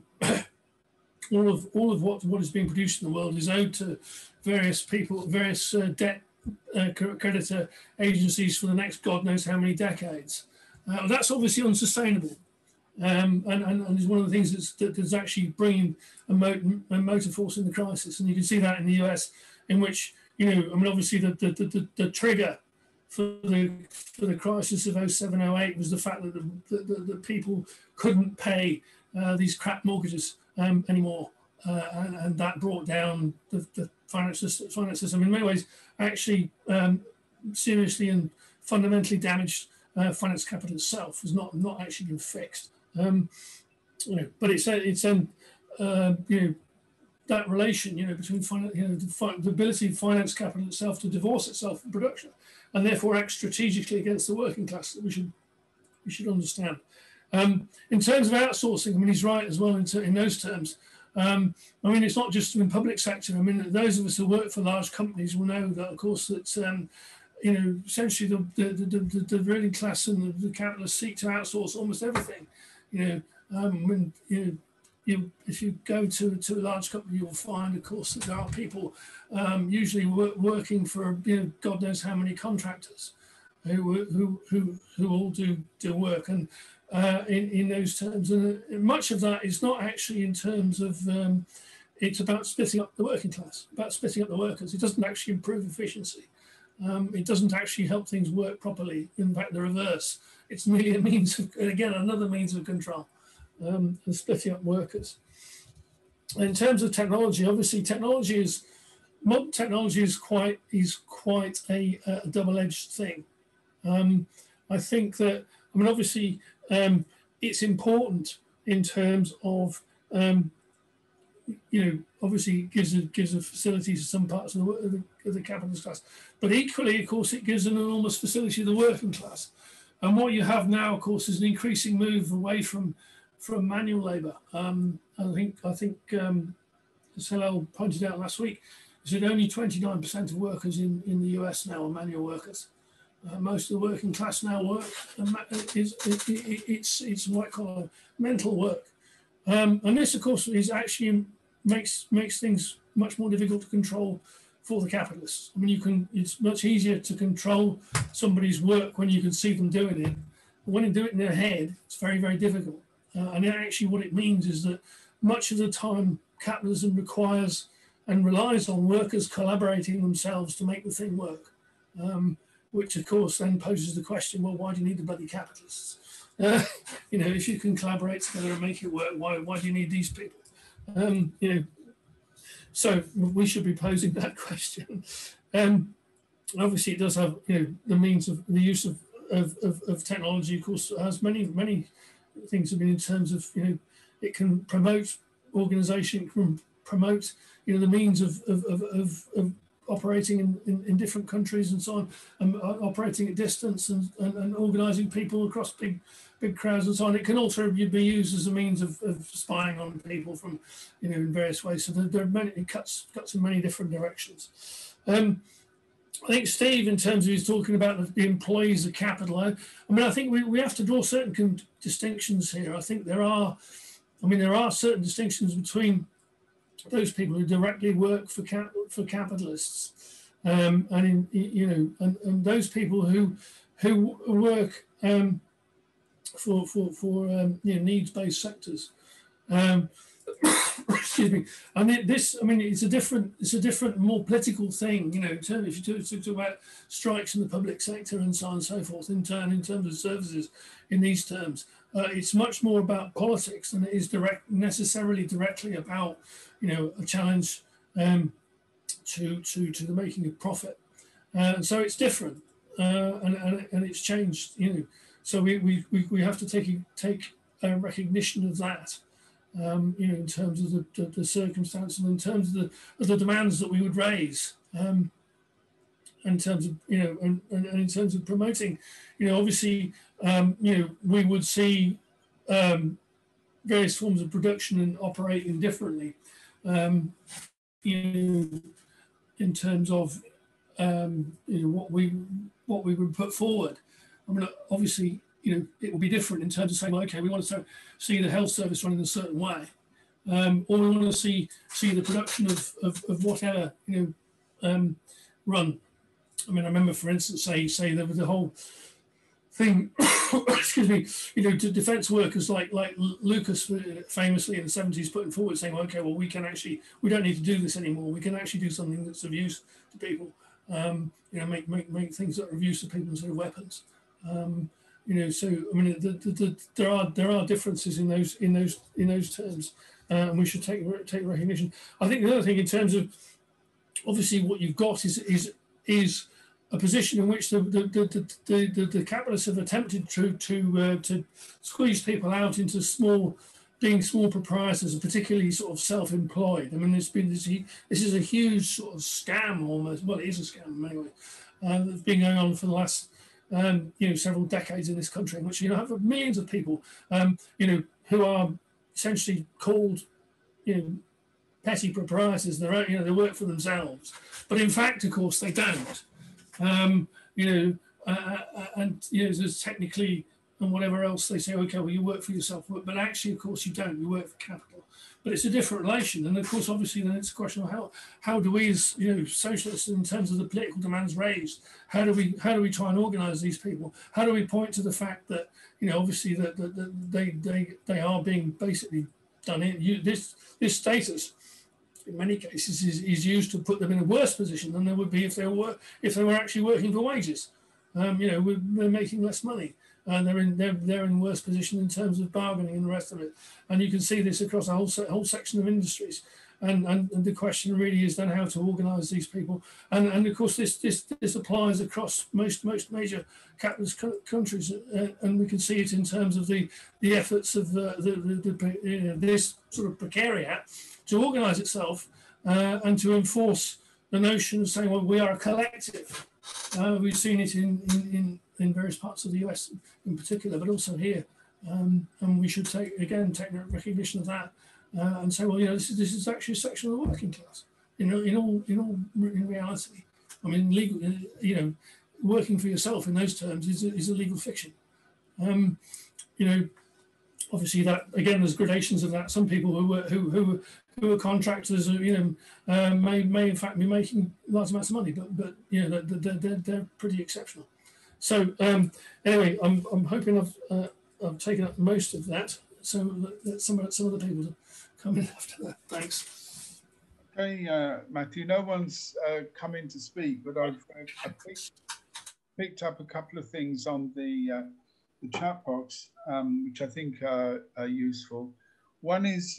all of what is being produced in the world is owed to various people, various debt creditor agencies for the next God knows how many decades. That's obviously unsustainable, and is one of the things that's actually bringing a motor force in the crisis. And you can see that in the US, in which, you know, I mean, obviously the trigger for the crisis of 07-08 was the fact that the people couldn't pay these crap mortgages anymore, and that brought down the finance system. In many ways, actually seriously and fundamentally damaged finance capital itself. Has not actually been fixed. You know, but it's you know, that relation, you know, between you know, the ability of finance capital itself to divorce itself from production, and therefore act strategically against the working class, that we should understand. In terms of outsourcing, I mean, he's right as well in those terms. I mean, it's not just in public sector. I mean, those of us who work for large companies will know that, of course, that you know, essentially the ruling class and the capitalists seek to outsource almost everything. You know, when if you go to a large company, you'll find, of course, that there are people usually working for, you know, God knows how many contractors who all do work, and in those terms, and much of that is not actually in terms of it's about splitting up the working class, about splitting up the workers. It doesn't actually improve efficiency. It doesn't actually help things work properly. In fact, the reverse. It's merely a means of, again, another means of control, and splitting up workers. In terms of technology, obviously, modern technology is quite a double-edged thing. I think that, I mean, obviously, it's important in terms of, you know, obviously it gives a facility to some parts of the capitalist class, but equally, of course, it gives an enormous facility to the working class. And what you have now, of course, is an increasing move away from manual labour. I think as Hillel pointed out last week, is that only 29% of workers in the US now are manual workers. Most of the working class now work. It's white collar mental work, and this, of course, is actually makes things much more difficult to control for the capitalists. I mean, it's much easier to control somebody's work when you can see them doing it. But when you do it in their head, it's very, very difficult. And actually, what it means is that much of the time, capitalism requires and relies on workers collaborating themselves to make the thing work. Which, of course, then poses the question, well, why do you need the bloody capitalists? You know, if you can collaborate together and make it work, why do you need these people? You know, so we should be posing that question. obviously it does have, you know, the means of the use of technology, of course, has many things. I mean, in terms of, you know, it can promote organisation, it can promote, you know, the means of operating in different countries and so on, and operating at distance and organising people across big crowds and so on. It can also be used as a means of spying on people from, you know, in various ways. So there are many, it cuts in many different directions. I think Steve, in terms of he's talking about the employees of capital, I mean, I think we have to draw certain distinctions here. I think there are certain distinctions between those people who directly work for capitalists, and those people who work for you know, needs-based sectors. Excuse me. I mean, it's a different, more political thing. You know, in terms, if you talk about strikes in the public sector and so on and so forth. In terms of services, in these terms, it's much more about politics than it is necessarily directly about, you know, a challenge to the making of profit. So it's different, and it's changed. You know, so we have to take recognition of that. You know, in terms of the circumstances, and in terms of the demands that we would raise, in terms of, you know, and in terms of promoting, you know, obviously, you know, we would see various forms of production and operating differently, you know, in terms of you know, what we would put forward. I mean, obviously, you know, it will be different in terms of saying, okay, we want to see the health service running a certain way, or we want to see the production of whatever, you know, run. I mean, I remember, for instance, say there was the whole thing, excuse me, you know, to defence workers like Lucas famously in the 70s putting forward, saying, well, okay, well, we don't need to do this anymore. We can actually do something that's of use to people. You know, make things that are of use to people instead of weapons. You know, so I mean, there are differences in those terms, and we should take recognition. I think the other thing, in terms of, obviously, what you've got is a position in which the capitalists have attempted to squeeze people out into being small proprietors, and particularly sort of self-employed. I mean, this is a huge sort of scam almost. Well, it is a scam anyway. That's been going on for the last you know, several decades in this country, in which, you know, have millions of people, you know, who are essentially called, you know, petty proprietors. They're, you know, they work for themselves, but in fact, of course, they don't. You know, and you know, there's technically and whatever else they say, okay, well, you work for yourself, but actually, of course, you don't. You work for capital. But it's a different relation, and of course, obviously, then it's a question of how do we, as, you know, socialists, in terms of the political demands raised, how do we try and organise these people? How do we point to the fact that, you know, obviously that they are being basically done in this status, in many cases, is used to put them in a worse position than they would be if they were actually working for wages. You know, they're making less money, and they're in worse position in terms of bargaining and the rest of it. And you can see this across a whole section of industries. And the question really is then how to organise these people. And of course this applies across most major capitalist countries, and we can see it in terms of the efforts of this sort of precariat to organise itself and to enforce the notion of saying, well, we are a collective. We've seen it in various parts of the US in particular, but also here, and we should take recognition of that, and say, well, you know, this is actually a section of the working class. You know, in reality, I mean, legal, you know, working for yourself in those terms is a legal fiction. You know, obviously that, again, there's gradations of that. Some people who are contractors, you know, may in fact be making large amounts of money, but you know, they're pretty exceptional. So anyway, I'm hoping I've taken up most of that. So let some of the people to come in after that. Thanks. Okay, Matthew. No one's come in to speak, but I've picked up a couple of things on the chat box, which I think are useful. One is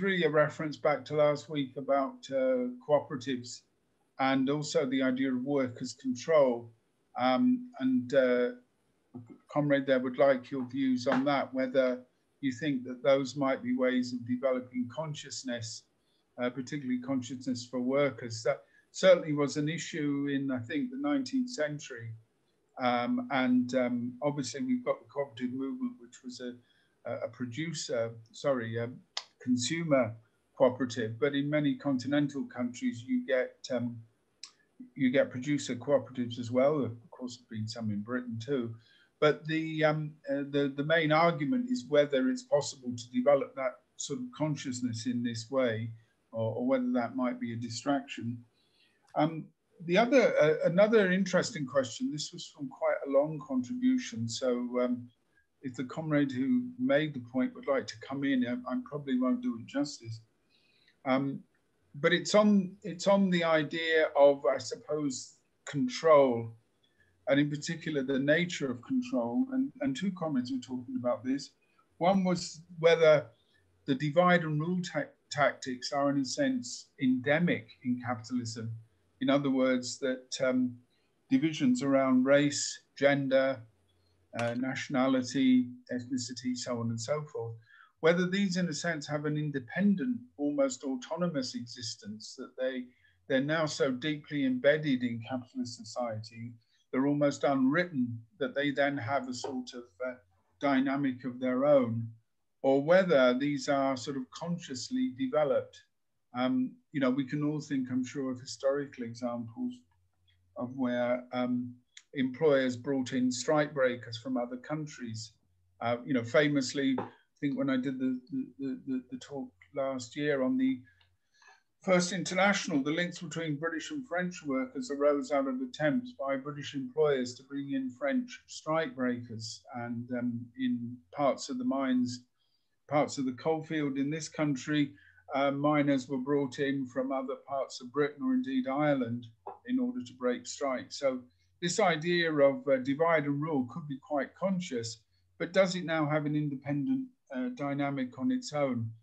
really a reference back to last week about cooperatives and also the idea of workers' control. Comrade there would like your views on that, whether you think that those might be ways of developing consciousness, particularly consciousness for workers. That certainly was an issue in, I think, the 19th century. Obviously we've got the cooperative movement, which was a consumer cooperative, but in many continental countries you get producer cooperatives as well. Of course, there's been some in Britain too. But the main argument is whether it's possible to develop that sort of consciousness in this way, or whether that might be a distraction. Another interesting question, this was from quite a long contribution, so if the comrade who made the point would like to come in, I probably won't do it justice. But it's on the idea of, I suppose, control, and in particular the nature of control, and two comrades were talking about this. One was whether the divide and rule tactics are in a sense endemic in capitalism. In other words, that divisions around race, gender, nationality, ethnicity, so on and so forth, whether these in a sense have an independent, almost autonomous existence, that they're now so deeply embedded in capitalist society, they're almost unwritten, that they then have a sort of dynamic of their own, or whether these are sort of consciously developed. You know, we can all think, I'm sure, of historical examples of where employers brought in strike breakers from other countries. You know, famously, I think when I did the talk last year on the First International, the links between British and French workers arose out of attempts by British employers to bring in French strike breakers. And in parts of the mines, parts of the coalfield in this country, miners were brought in from other parts of Britain or indeed Ireland in order to break strikes. So this idea of divide and rule could be quite conscious, but does it now have an independent dynamic on its own?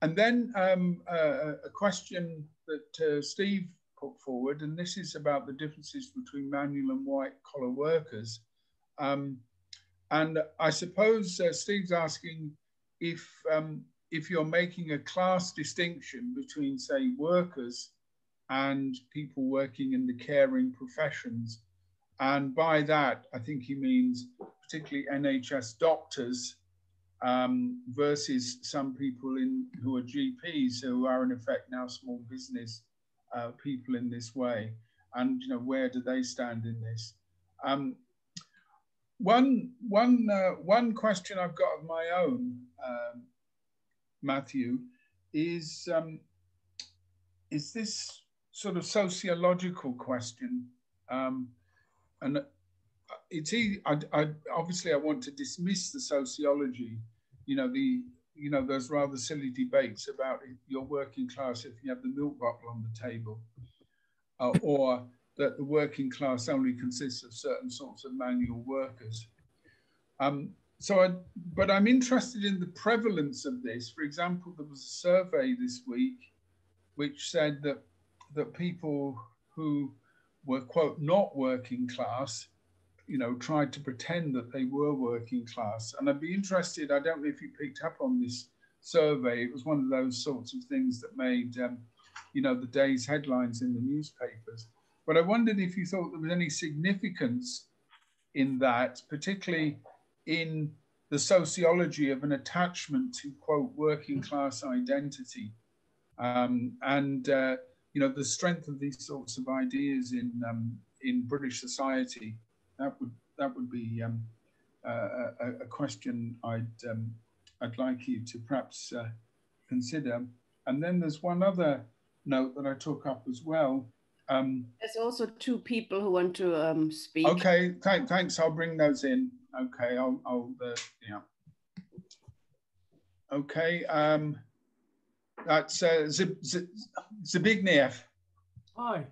And then a question that Steve put forward, and this is about the differences between manual and white collar workers. And I suppose Steve's asking if you're making a class distinction between, say, workers and people working in the caring professions. And by that, I think he means particularly NHS doctors versus some people who are GPs, who are in effect now small business people in this way. And, you know, where do they stand in this? One question I've got of my own, Matthew, is this sort of sociological question, and it's easy. Obviously I want to dismiss the sociology, you know, those rather silly debates about your working class if you have the milk bottle on the table, or that the working class only consists of certain sorts of manual workers. But I'm interested in the prevalence of this. For example, there was a survey this week which said that people who were, quote, not working class, you know, tried to pretend that they were working class. And I'd be interested, I don't know if you picked up on this survey. It was one of those sorts of things that made, you know, the day's headlines in the newspapers. But I wondered if you thought there was any significance in that, particularly in the sociology of an attachment to, quote, working class identity, you know, the strength of these sorts of ideas in British society. That would be a question I'd like you to perhaps consider. And then there's one other note that I took up as well. There's also two people who want to speak. Okay, thanks. I'll bring those in. Okay, yeah. Okay, that's Zbigniew. Hi,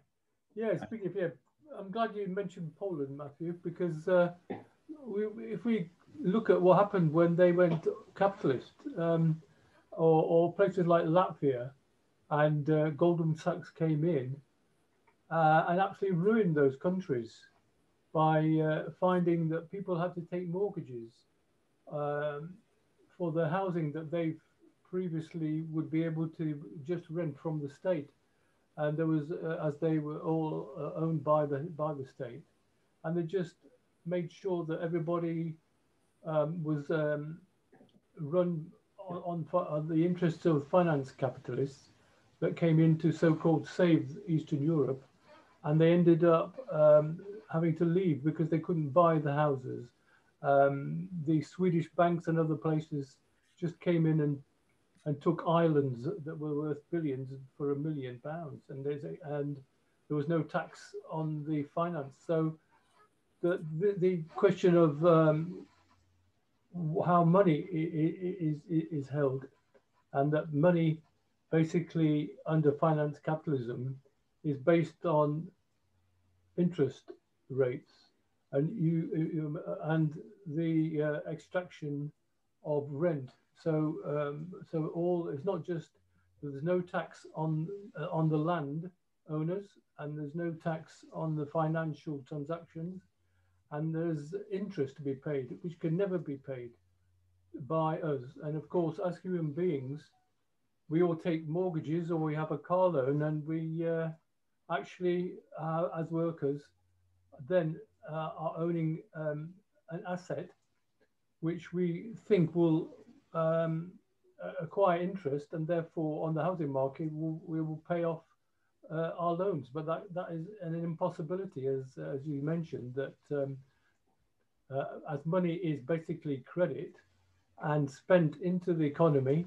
yeah, Zbigniew. Yeah, I'm glad you mentioned Poland, Matthew, because if we look at what happened when they went capitalist, or places like Latvia, and Goldman Sachs came in, and absolutely ruined those countries by finding that people had to take mortgages for the housing that they previously would be able to just rent from the state. And there was, as they were all owned by the state, and they just made sure that everybody was run on the interests of finance capitalists that came into so-called saved Eastern Europe, and they ended up having to leave because they couldn't buy the houses. The Swedish banks and other places just came in and took islands that were worth billions for £1 million, and there was no tax on the finance. So the question of how money is held, and that money basically under finance capitalism is based on interest rates, and the extraction of rent. So all, it's not just, there's no tax on the land owners, and there's no tax on the financial transactions, and there's interest to be paid, which can never be paid by us. And of course, as human beings, we all take mortgages, or we have a car loan, and we actually, as workers, then are owning an asset which we think will acquire interest, and therefore on the housing market we will pay off our loans. But that is an impossibility, as you mentioned, that as money is basically credit and spent into the economy,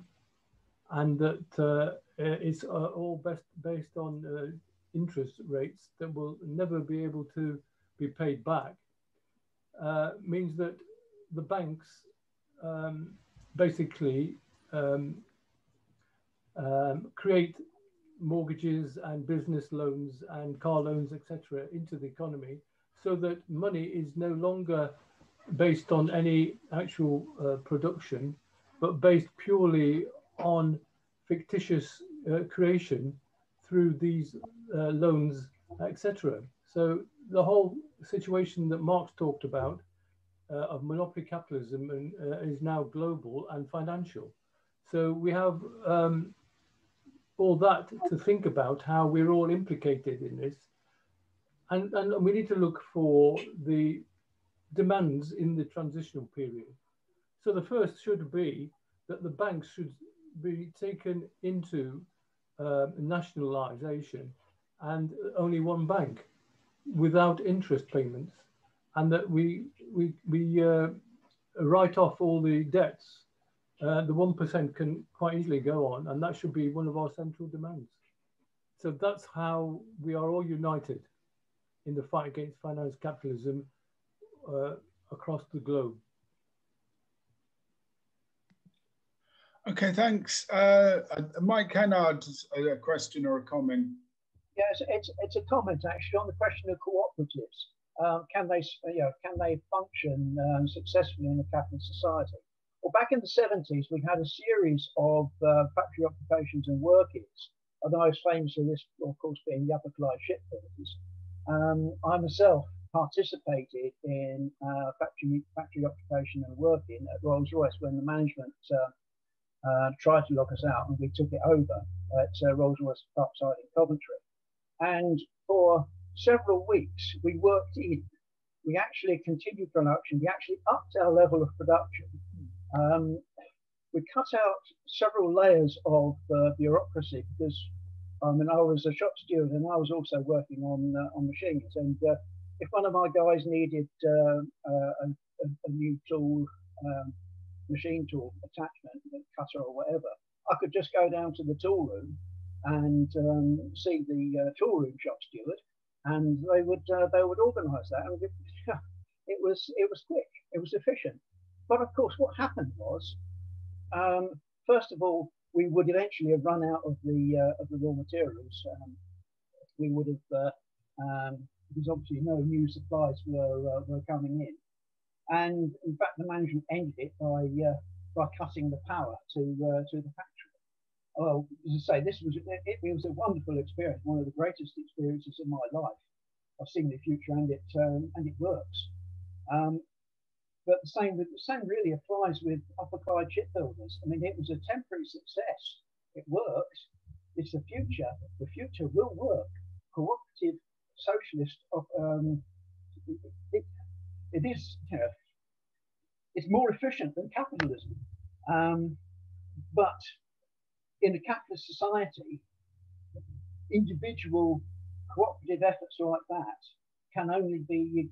and that it's all based on interest rates that will never be able to be paid back, means that the banks basically create mortgages and business loans and car loans, etc., into the economy, so that money is no longer based on any actual production, but based purely on fictitious creation through these loans, etc. So the whole situation that Marx talked about of monopoly capitalism is now global and financial. So we have all that to think about, how we're all implicated in this. And we need to look for the demands in the transitional period. So the first should be that the banks should be taken into nationalization, and only one bank without interest payments, and that we write off all the debts. The 1% can quite easily go on, and that should be one of our central demands. So that's how we are all united in the fight against finance capitalism across the globe. Okay, thanks. Mike Kennard, a question or a comment? Yes, it's a comment actually on the question of cooperatives. Can they function successfully in a capitalist society? Well, back in the 70s, we had a series of factory occupations and workings, the most famous of this, of course, being the Upper Clyde shipbuilders. I myself participated in factory occupation and working at Rolls-Royce when the management tried to lock us out, and we took it over at Rolls-Royce Parkside in Coventry. And for several weeks, we worked in. We actually continued production. We actually upped our level of production. We cut out several layers of bureaucracy, because I was a shop steward and I was also working on machines. And if one of my guys needed a new tool, machine tool attachment, cutter or whatever, I could just go down to the tool room and see the tool room shop steward, and they would organise that. And it was quick, it was efficient. But of course, what happened was, first of all, we would eventually have run out of the raw materials. We would have, because obviously no new supplies were coming in. And in fact, the management ended it by cutting the power to the factory. well, as I say, it was a wonderful experience, one of the greatest experiences of my life. I've seen the future, and it works. But the same really applies with upper-class shipbuilders. I mean, it was a temporary success. It works. It's the future. The future will work. Cooperative socialist. It is. You know, it's more efficient than capitalism. But in a capitalist society, individual cooperative efforts like that can only be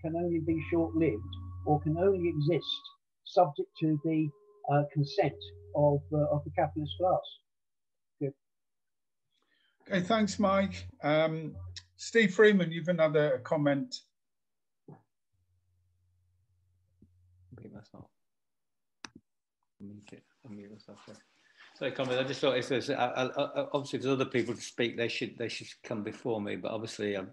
short-lived, or can only exist subject to the consent of the capitalist class. Good. Okay, thanks, Mike. Steve Freeman, you've another comment. Sorry, Conrad, I just thought if there's obviously if there's other people to speak, they should come before me. But obviously, I've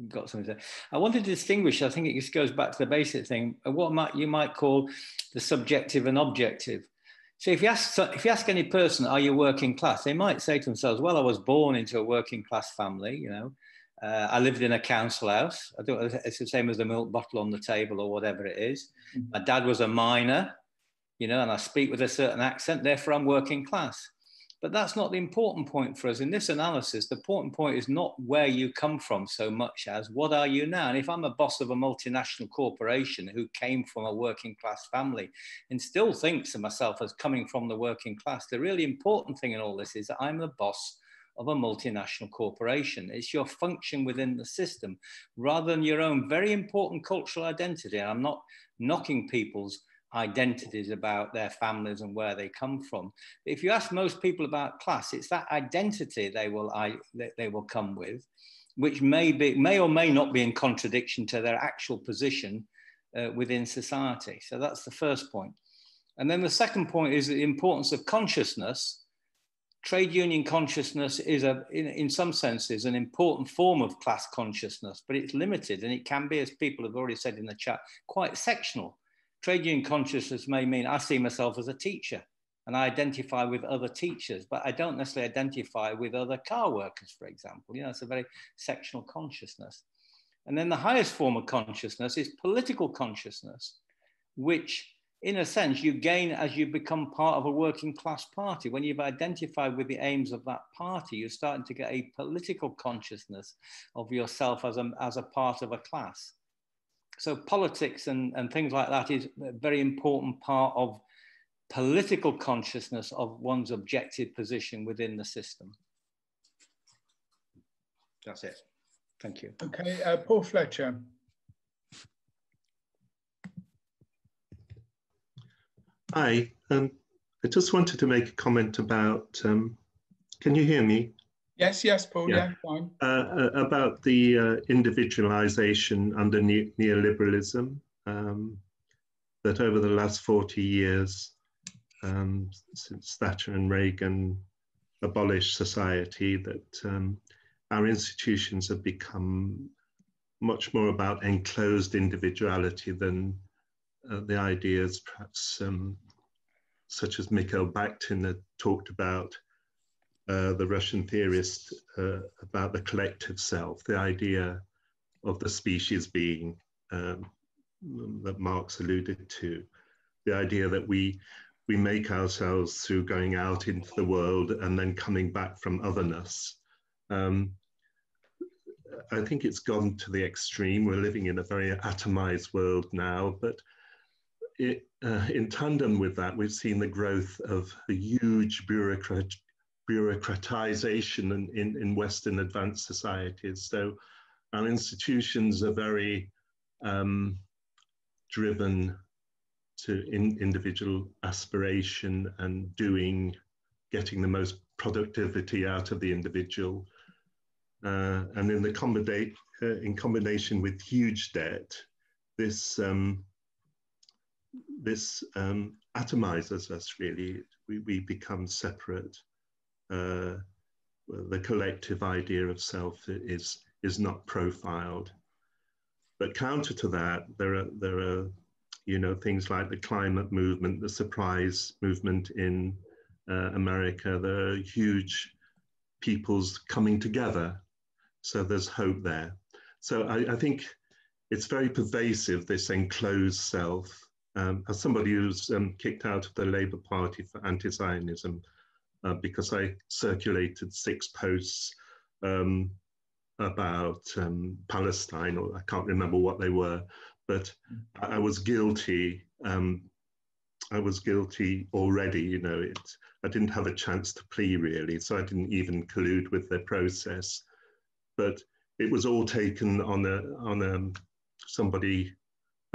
got something to say. I wanted to distinguish. I think it just goes back to the basic thing. What you might call the subjective and objective. So if you ask any person, are you working class? They might say to themselves, well, I was born into a working class family. You know, I lived in a council house. I don't. It's the same as the milk bottle on the table or whatever it is. My dad was a miner. You know, and I speak with a certain accent, therefore I'm working class. But that's not the important point for us. In this analysis, the important point is not where you come from so much as what are you now? And if I'm a boss of a multinational corporation who came from a working class family and still thinks of myself as coming from the working class, the really important thing in all this is that I'm the boss of a multinational corporation. It's your function within the system rather than your own very important cultural identity. And I'm not knocking people's identities about their families and where they come from. If you ask most people about class, it's that identity they will come with, which may or may not be in contradiction to their actual position within society. So that's the first point. And then the second point is the importance of consciousness. Trade union consciousness is in some senses an important form of class consciousness, but it's limited, and it can be, as people have already said in the chat, quite sectional. Trade union consciousness may mean I see myself as a teacher and I identify with other teachers, but I don't necessarily identify with other car workers, for example. You know, it's a very sectional consciousness. And then the highest form of consciousness is political consciousness, which in a sense you gain as you become part of a working class party. When you've identified with the aims of that party, you're starting to get a political consciousness of yourself as a part of a class. So politics and things like that is a very important part of political consciousness of one's objective position within the system. That's it. Thank you. Okay, Paul Fletcher. Hi, I just wanted to make a comment about, can you hear me? Yes, Paul, yeah, fine. About the individualization under neoliberalism, that over the last 40 years, since Thatcher and Reagan abolished society, that our institutions have become much more about enclosed individuality than the ideas perhaps such as Mikhail Bakhtin had talked about, the Russian theorist, about the collective self, the idea of the species being that Marx alluded to, the idea that we make ourselves through going out into the world and then coming back from otherness. I think it's gone to the extreme. We're living in a very atomized world now, but in tandem with that, we've seen the growth of a huge bureaucratization in Western advanced societies. So our institutions are very driven to individual aspiration and getting the most productivity out of the individual. And in combination with huge debt, this atomizes us really. We become separate. The collective idea of self is not profiled. But counter to that, there are things like the climate movement, the surprise movement in America, there are huge peoples coming together. So there's hope there. So I think it's very pervasive, this enclosed self. As somebody who's kicked out of the Labour Party for anti-Zionism, because I circulated 6 posts about Palestine, or I can't remember what they were, but I was guilty. I was guilty already, you know. I didn't have a chance to plea really, so I didn't even collude with their process. But it was all taken on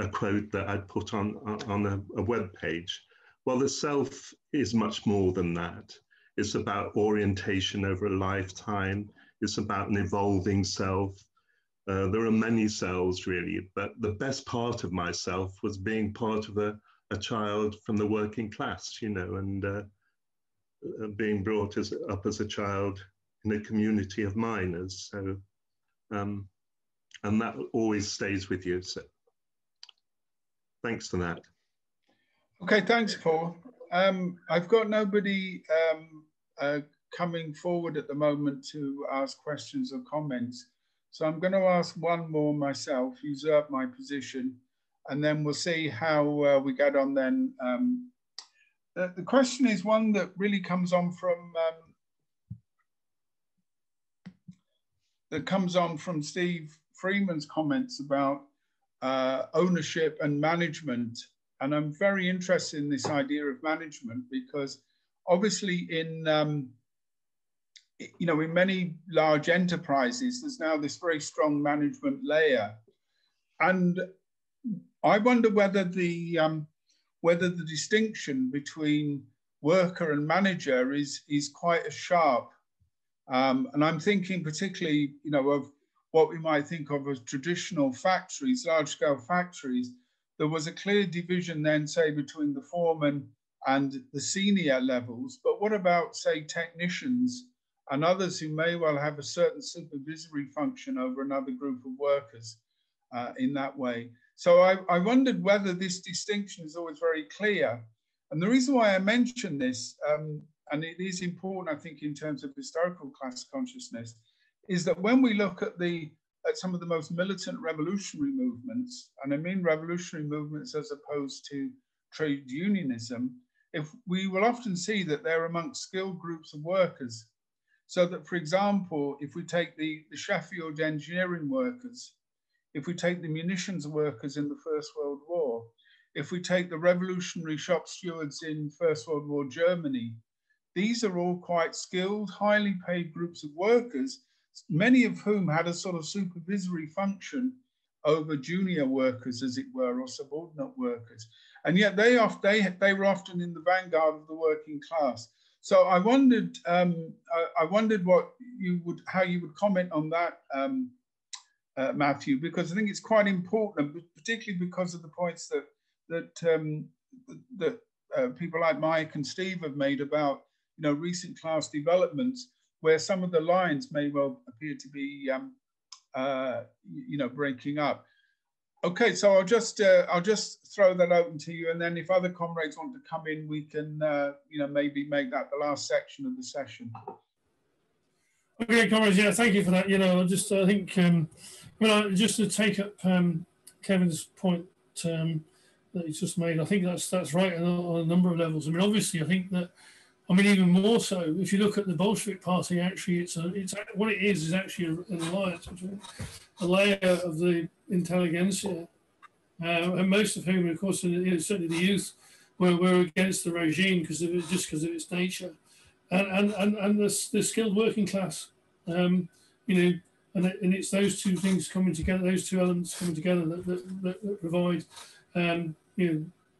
a quote that I'd put on a web page. Well, the self is much more than that. It's about orientation over a lifetime. It's about an evolving self. There are many selves really, but the best part of myself was being part of a child from the working class, you know, and being brought up as a child in a community of miners. So, and that always stays with you. So thanks for that. Okay, thanks, Paul. I've got nobody coming forward at the moment to ask questions or comments. So I'm going to ask one more myself, usurp my position, and then we'll see how we get on then. The question is one that really comes on from Steve Freeman's comments about ownership and management. And I'm very interested in this idea of management because obviously in many large enterprises, there's now this very strong management layer. And I wonder whether the distinction between worker and manager is quite as sharp. And I'm thinking particularly, of what we might think of as traditional factories, large-scale factories. There was a clear division then, say, between the foreman and the senior levels. But what about, say, technicians and others who may well have a certain supervisory function over another group of workers in that way? So I wondered whether this distinction is always very clear. And the reason why I mention this, and it is important, I think, in terms of historical class consciousness, is that when we look at some of the most militant revolutionary movements, and I mean revolutionary movements as opposed to trade unionism, we will often see that they're amongst skilled groups of workers. So that, for example, if we take the Sheffield engineering workers, if we take the munitions workers in the First World War, if we take the revolutionary shop stewards in First World War Germany, these are all quite skilled, highly paid groups of workers, many of whom had a sort of supervisory function over junior workers, as it were, or subordinate workers. And yet they were often in the vanguard of the working class. So I wondered how you would comment on that, Matthew, because I think it's quite important, particularly because of the points that people like Mike and Steve have made about recent class developments, where some of the lines may well appear to be breaking up. Okay, so I'll just throw that open to you, and then if other comrades want to come in, we can maybe make that the last section of the session. Okay, comrades, yeah, thank you for that. I think just to take up Kevin's point that he's just made, I think that's right on a number of levels. I mean, obviously, I think that, even more so, if you look at the Bolshevik Party, actually, it's what it is actually an alliance between a layer of the intelligentsia, and most of whom, of course, certainly the youth, were against the regime because of its nature, and the skilled working class, and it's those two things coming together, those two elements coming together that provide,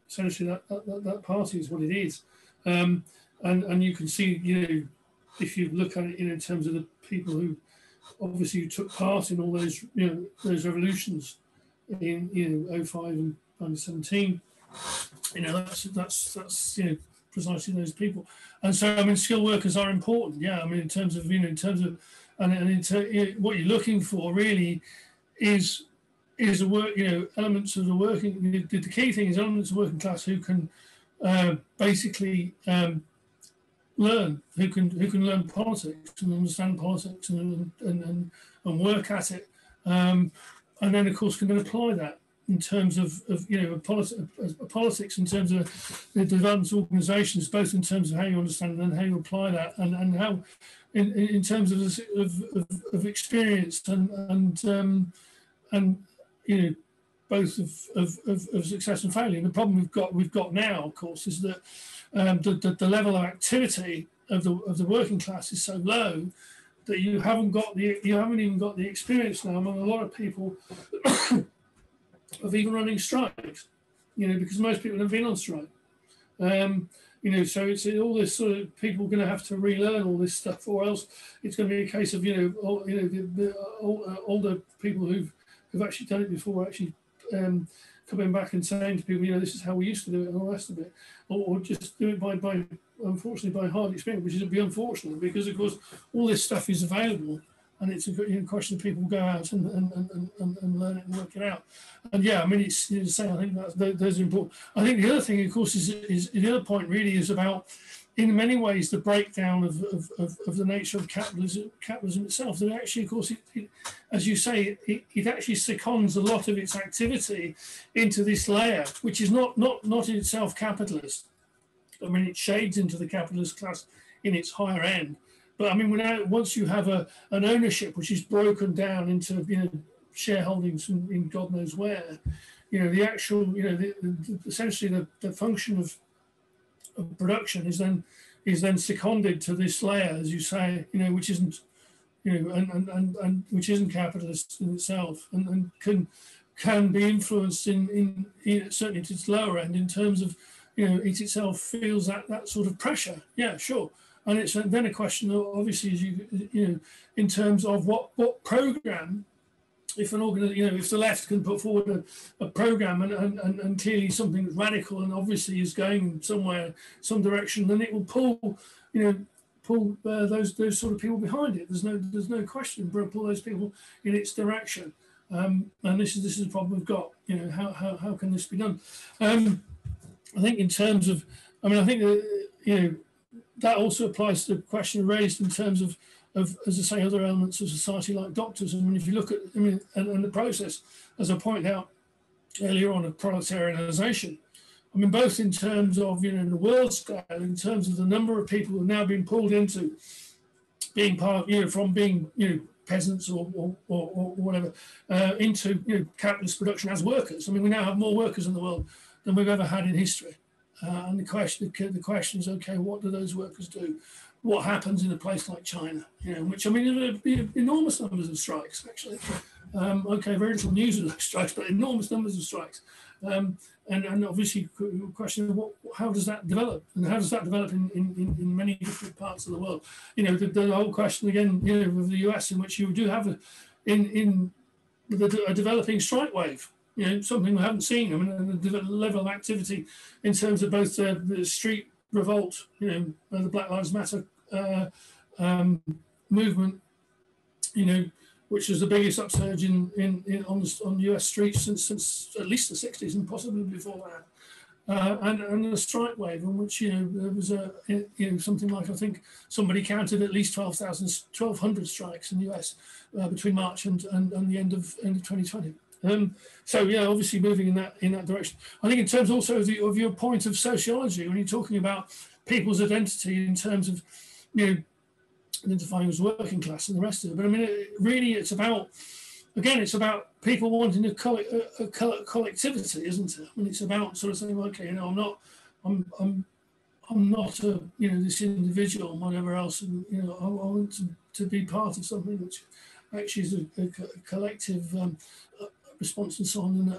essentially that party is what it is. And you can see, if you look at it, in terms of the people who obviously took part in all those, those revolutions in, 05 and 1917, that's precisely those people. And so, skilled workers are important. Yeah, in terms of, what you're looking for really is a work, elements of the working. The key thing is elements of working class who can basically learn, who can learn politics and understand politics and work at it, and then of course can then apply that in terms of politics, in terms of the development of organisations, both in terms of how you understand it and how you apply that, and how in terms of experience and both of success and failure. And the problem we've got now, of course, is that the level of activity of the working class is so low that you haven't even got the experience now among a lot of people of even running strikes, because most people have been on strike. So it's all this sort of people are going to have to relearn all this stuff, or else it's going to be a case of the older people who've actually done it before actually coming back and saying to people, this is how we used to do it and all the rest of it, or just do it by unfortunately by hard experience, which is unfortunate because of course all this stuff is available. And it's a question of people go out and learn it and work it out. And yeah, I mean, it's the same. I think those are important. I think the other thing, of course, is the other point really is about, in many ways, the breakdown of the nature of capitalism itself. That actually, of course, as you say, it actually seconds a lot of its activity into this layer, which is not in itself capitalist. I mean, it shades into the capitalist class in its higher end. But I mean, once you have an ownership which is broken down into shareholdings in God knows where, the actual essentially the function of production is then seconded to this layer, as you say, which isn't and which isn't capitalist in itself, and can be influenced in certainly to its lower end in terms of it itself feels that sort of pressure. Yeah, sure. And it's then a question, obviously, as in terms of what program, if if the left can put forward a program and clearly something that's radical and obviously is going somewhere, some direction, then it will pull those sort of people behind it. There's no question. Pull those people in its direction. And this is the problem we've got. How can this be done? I think in terms of, I think that, that also applies to the question raised in terms of, as I say, other elements of society like doctors. I mean, if you look at, and the process, as I pointed out earlier on, of proletarianization, I mean, both in terms of, in the world scale, in terms of the number of people who have now been pulled into being part, from being, peasants or whatever, into, capitalist production as workers. I mean, we now have more workers in the world than we've ever had in history. And the question is, okay, what do those workers do? What happens in a place like China? Which, there would be enormous numbers of strikes, actually. Okay, very little news of those strikes, but enormous numbers of strikes. And obviously, the question of how does that develop? And how does that develop in many different parts of the world? The whole question, again, of the US, in which you do have a developing strike wave. Something we haven't seen. I mean, the level of activity in terms of both the street revolt, the Black Lives Matter movement, which was the biggest upsurge on US streets since at least the 60s and possibly before that, and the strike wave, in which there was something like, I think somebody counted at least 1,200 strikes in the US between March and the end of 2020. So yeah, obviously moving in that direction. I think in terms also of your point of sociology, when you're talking about people's identity in terms of identifying as working class and the rest of it, but I mean, really, it's about people wanting a collectivity, isn't it? I mean, it's about sort of saying, okay, I'm not this individual and whatever else, and I want to be part of something which actually is a collective response and so on,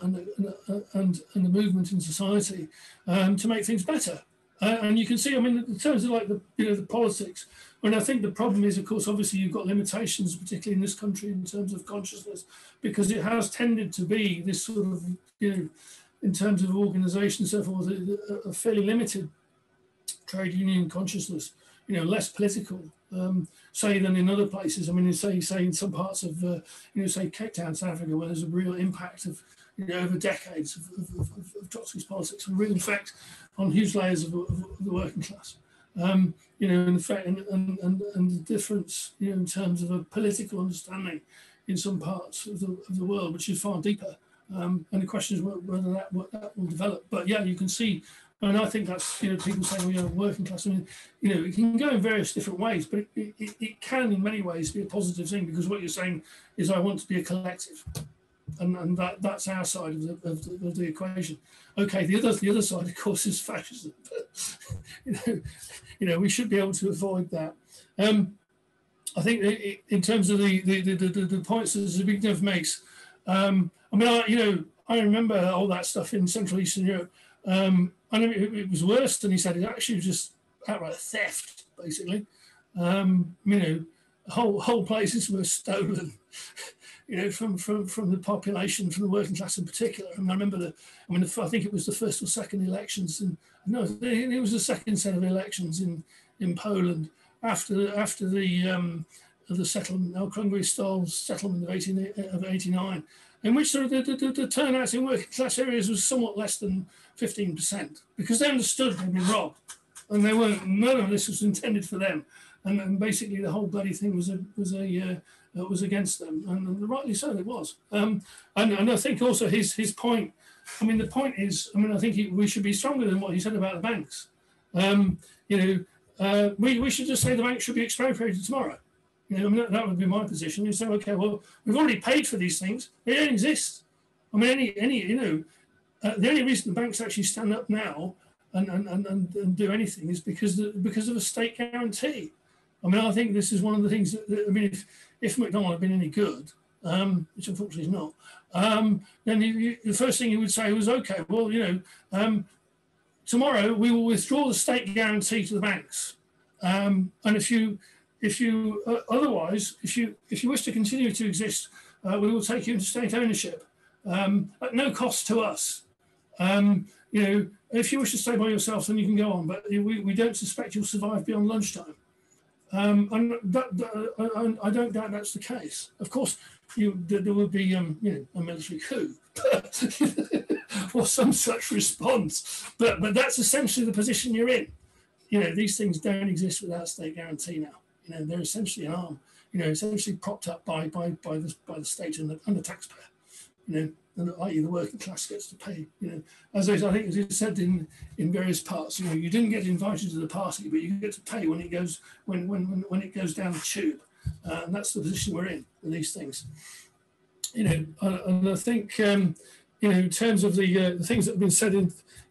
and the movement in society to make things better. And you can see, I mean, in terms of like the politics, I think the problem is, of course, obviously you've got limitations, particularly in this country, in terms of consciousness, because it has tended to be this sort of, in terms of organisation and so forth, a fairly limited trade union consciousness, less political, say, than in other places. I mean, say in some parts of, say Cape Town, South Africa, where there's a real impact of, over decades of Trotsky's politics, and real effect on huge layers of the working class. You know, in fact, and the difference, you know, in terms of a political understanding in some parts of the world, which is far deeper. And the question is whether that will develop. But yeah, you can see, and I think that's, you know, people saying, well, you know, working class. I mean, you know, it can go in various different ways, but it can in many ways be a positive thing, because what you're saying is, I want to be a collective. And that's our side of the equation. Okay, the other side, of course, is fascism. you know, we should be able to avoid that. I think in terms of the points that Zbigniew makes, I mean, you know, I remember all that stuff in Central Eastern Europe. And it was worse than he said. It actually was just outright theft, basically. You know, whole places were stolen. You know, from the population, from the working class in particular. I mean, I remember I think it was the first or second elections, and no, it was the second set of elections in Poland after the settlement, Okrągły-style settlement of 89, in which the turnout in working class areas was somewhat less than 15%, because they understood they'd been robbed, and none of this was intended for them, and basically the whole bloody thing was against them, and rightly so it was. And I think also his point, I mean, the point is, I mean, I think we should be stronger than what he said about the banks. You know, we should just say the banks should be expropriated tomorrow. You know, I mean, that would be my position. You say, okay, well, we've already paid for these things; they don't exist. I mean, you know, the only reason the banks actually stand up now and do anything is because of a state guarantee. I mean, I think this is one of the things that I mean, if McDonald had been any good, which unfortunately is not, then the first thing he would say was, okay, well, you know, tomorrow we will withdraw the state guarantee to the banks, and if you otherwise, if you wish to continue to exist, we will take you into state ownership at no cost to us. You know, if you wish to stay by yourself, then you can go on, but we don't suspect you'll survive beyond lunchtime. And I don't doubt that's the case. Of course, there would be you know, a military coup or some such response, but that's essentially the position you're in. You know, these things don't exist without state guarantee now. You know, they're essentially an arm. You know, essentially propped up by the state and the taxpayer. You know, and i.e. the working class gets to pay. You know, I think as it said in various parts, you know, you didn't get invited to the party, but you get to pay when it goes when it goes down the tube, and that's the position we're in with these things. You know, and I think you know, in terms of the things that have been said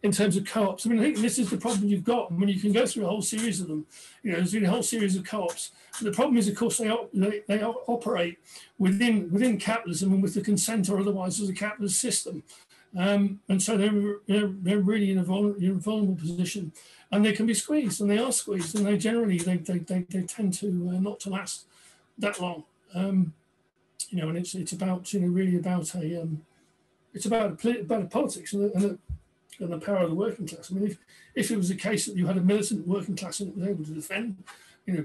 in terms of co-ops, I mean, I think this is the problem you've got. I mean, you can go through a whole series of them. You know, there's been a whole series of co-ops. The problem is, of course, they operate within capitalism and with the consent or otherwise of the capitalist system, and so they're really in a vulnerable position, and they can be squeezed, and they are squeezed, and they generally they tend to not to last that long. You know, and it's about, you know, really about a politics and the power of the working class. I mean, if it was a case that you had a militant working class and it was able to defend, you know,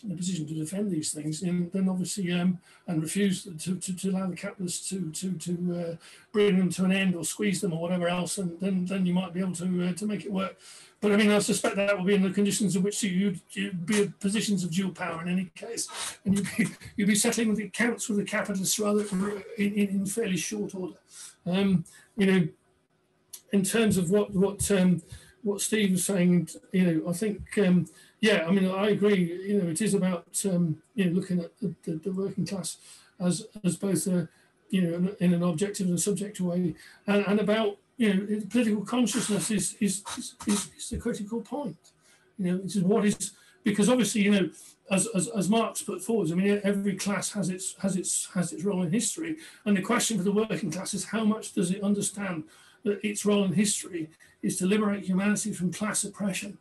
in a position to defend these things, then obviously and refuse to allow the capitalists to bring them to an end or squeeze them or whatever else, and then you might be able to make it work. But I mean, I suspect that will be in the conditions in which you'd be in positions of dual power in any case, and you'd be settling with the accounts with the capitalists rather in fairly short order. You know, in terms of what Steve was saying, you know, I think yeah, I mean, I agree. You know, it is about you know, looking at the working class as both you know, in an objective and subjective way, and about, you know, political consciousness is the critical point. You know, this is what is, because obviously, you know, as Marx put forward, I mean, every class has its role in history, and the question for the working class is how much does it understand that its role in history is to liberate humanity from class oppression,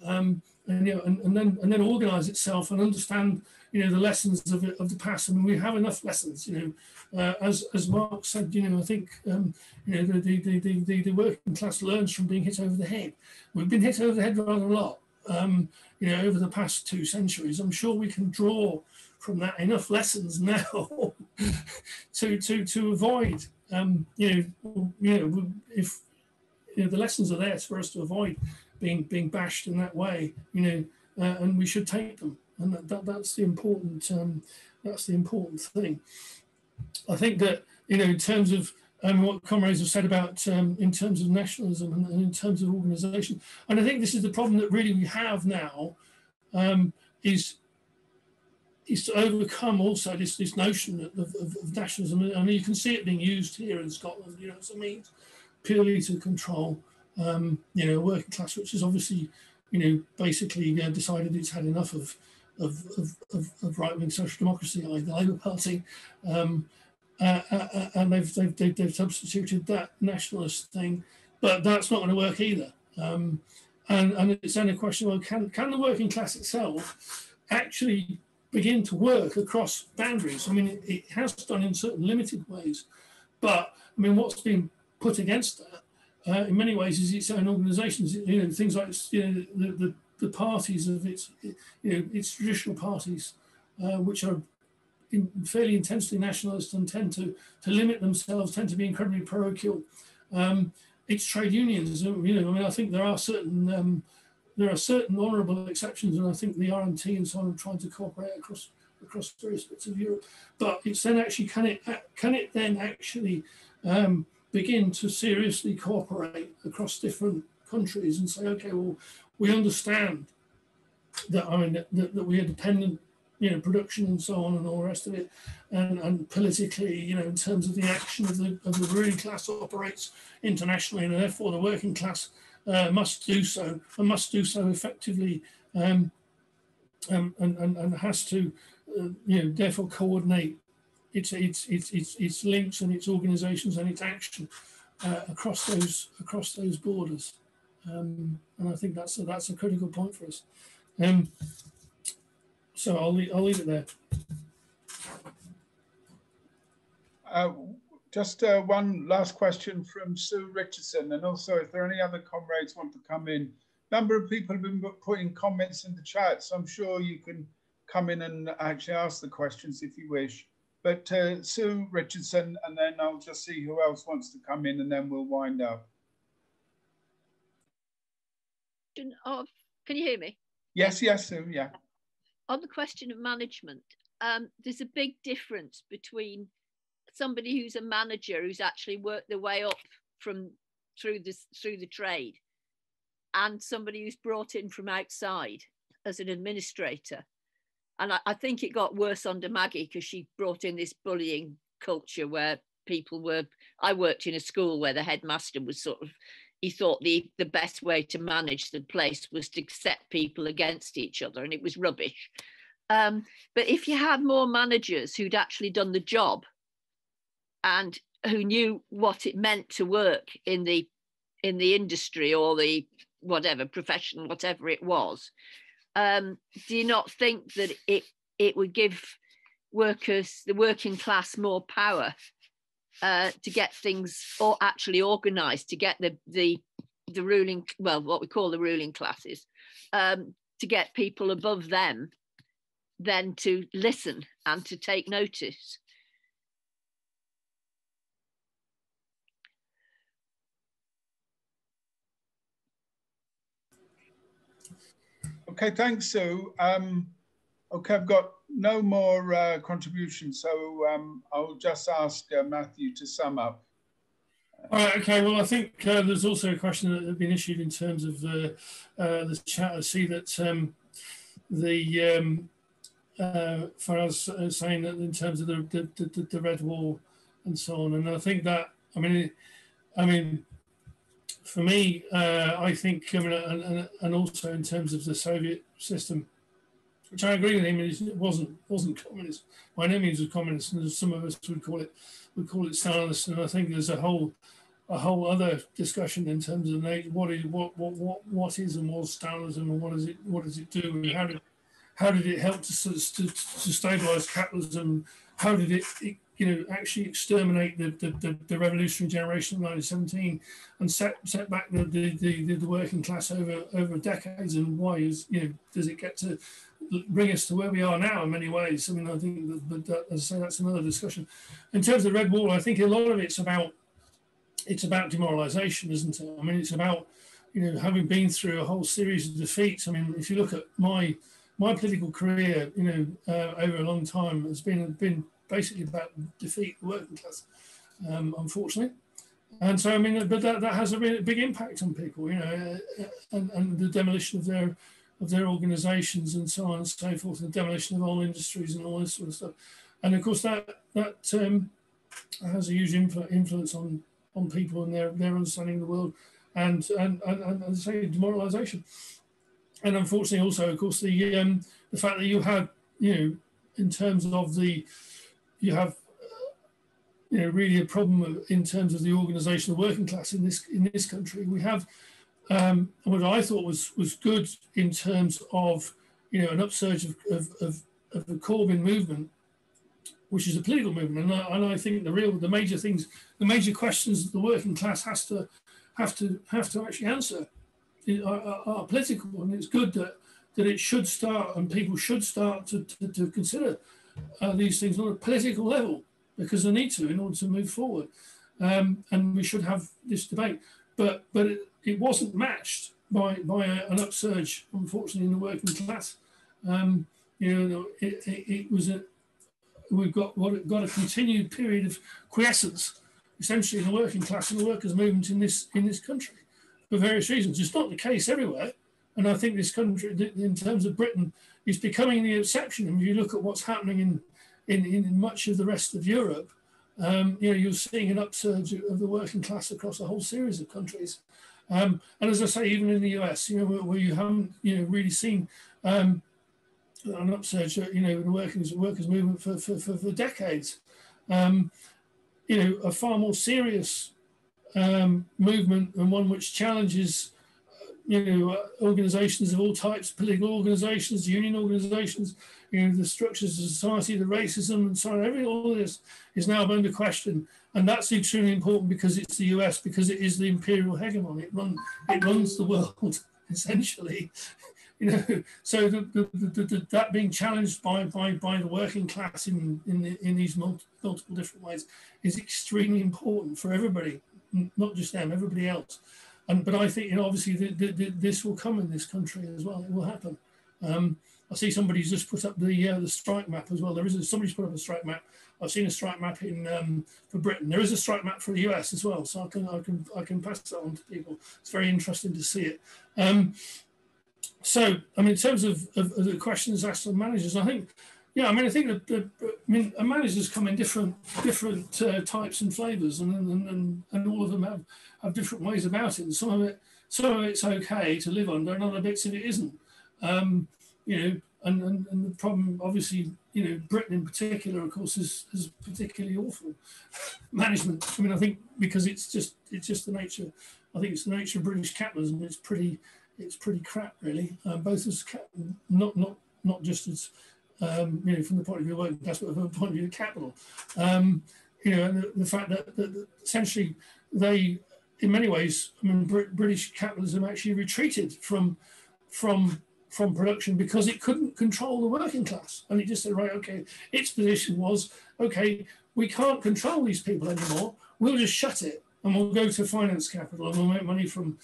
and you know, and then organise itself and understand, you know, the lessons of the past. I mean, we have enough lessons, you know, as Marx said, you know, I think you know, the working class learns from being hit over the head. We've been hit over the head rather a lot, you know, over the past 2 centuries. I'm sure we can draw from that enough lessons now to avoid, you know, if you know, the lessons are there for us to avoid being bashed in that way, and we should take them. And that's the important thing. I think that in terms of what comrades have said about in terms of nationalism and in terms of organisation, and I think this is the problem that really we have now, is to overcome also this notion of nationalism. I mean, you can see it being used here in Scotland, as a means purely to control, working class, which is obviously, basically decided it's had enough of right-wing social democracy, like the Labour Party, and they've substituted that nationalist thing, but that's not going to work either. And it's then a question: well, can the working class itself actually begin to work across boundaries? I mean, it has done in certain limited ways, but I mean, what's been put against that in many ways is its own organisations. Things like the parties of its traditional parties, which are fairly intensely nationalist and tend to limit themselves, tend to be incredibly parochial. Its trade unions, I think there are certain honourable exceptions, and I think the RMT and so on are trying to cooperate across various bits of Europe. But it's then actually, can it then actually begin to seriously cooperate across different countries and say, okay, well, we understand that that we are dependent, production and so on and all the rest of it, and politically, in terms of the action of the ruling class operates internationally, and therefore the working class must do so, and must do so effectively, and has to, therefore coordinate its links and its organisations and its action across those borders. And I think that's a critical point for us. So I'll leave it there. Just one last question from Sue Richardson, and also if there are any other comrades want to come in. A number of people have been putting comments in the chat, so I'm sure you can come in and actually ask the questions if you wish. But Sue Richardson, and then I'll just see who else wants to come in, and then we'll wind up. Can you hear me? Yes, Sue, yeah. On the question of management, there's a big difference between somebody who's a manager who's actually worked their way up through the trade, and somebody who's brought in from outside as an administrator. And I think it got worse under Maggie because she brought in this bullying culture where I worked in a school where the headmaster was he thought the best way to manage the place was to set people against each other, and it was rubbish. But if you had more managers who'd actually done the job and who knew what it meant to work in the industry or the whatever profession, whatever it was, do you not think that it would give workers, the working class, more power to get things actually organised, to get the ruling, well, what we call the ruling classes, to get people above them then to listen and to take notice? Okay, thanks, Sue. Okay, I've got no more contributions, so I'll just ask Matthew to sum up. All right, okay, well, I think there's also a question that has been issued in terms of the chat. I see that Faraz saying that in terms of the Red Wall and so on, and I think that, I mean, for me, I think, and also in terms of the Soviet system, which I agree with him, it wasn't communist. By no means was communist, and some of us would call it Stalinist. And I think there's a whole other discussion in terms of what is and was Stalinism, and what does it do, and how did it help to stabilize capitalism? How did it actually exterminate the revolutionary generation of 1917 and set back the working class over decades? And why does it get to bring us to where we are now in many ways? I mean, I think that, as I say, that's another discussion. In terms of the Red Wall, I think a lot of it's about demoralization, isn't it? I mean, it's about having been through a whole series of defeats. I mean, if you look at my political career, over a long time, has been basically about defeat the working class, unfortunately. And so, I mean, but that has a really big impact on people, and the demolition of their organisations and so on and so forth, and the demolition of whole industries and all this sort of stuff. And of course, that has a huge influence on people and their understanding of the world, and as I say, demoralisation. And unfortunately, also, of course, the fact that you have, in terms of you have really a problem in terms of the organisation of the working class in this country. We have what I thought was good in terms of an upsurge of the Corbyn movement, which is a political movement, and I think the major questions that the working class have to actually answer are political, and it's good that it should start, and people should start to consider these things on a political level, because they need to in order to move forward, and we should have this debate. But it wasn't matched by an upsurge, unfortunately, in the working class. We've got a continued period of quiescence, essentially, in the working class and the workers' movement in this country, for various reasons. It's not the case everywhere, and I think this country, in terms of Britain, is becoming the exception. And if you look at what's happening in much of the rest of Europe, you're seeing an upsurge of the working class across a whole series of countries. And as I say, even in the US, where you haven't really seen an upsurge, in the workers' movement for decades. A far more serious movement, and one which challenges organisations of all types, political organisations, union organisations, the structures of society, the racism and so on. All of this is now under question, and that's extremely important because it's the US, because it is the imperial hegemon. It runs the world essentially. So that being challenged by the working class in these multiple different ways is extremely important for everybody, not just them, everybody else. But I think, obviously, this will come in this country as well. It will happen. I see somebody's just put up the strike map as well. Somebody's put up a strike map. I've seen a strike map for Britain. There is a strike map for the US as well. So I can pass that on to people. It's very interesting to see it. So, in terms of the questions asked of managers, I think, I think that managers come in different types and flavours, and all of them have different ways about it. And some of it's okay to live under, and other bits of it isn't. And the problem, obviously, Britain in particular, of course, is particularly awful management. I think because it's just the nature. I think it's the nature of British capitalism. It's pretty crap, really. Both as not just as from the point of view of working class, but from the point of view of capital. And the fact that essentially they, in many ways, British capitalism actually retreated from production because it couldn't control the working class, and it just said, right, okay, its position was, okay, we can't control these people anymore. We'll just shut it. And we'll go to finance capital, and we'll make money from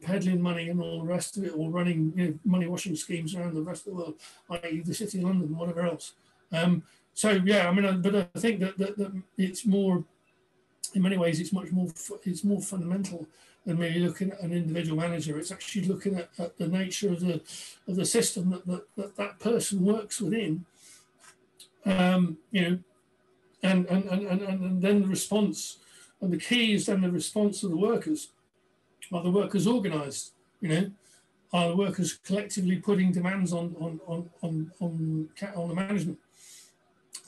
peddling money and all the rest of it, or running money washing schemes around the rest of the world, i.e. the City of London and whatever else. But I think that it's more, in many ways, it's more fundamental than merely looking at an individual manager. It's actually looking at the nature of the system that person works within, and then the response. And the key is then the response of the workers. Are the workers organised? Are the workers collectively putting demands on the management?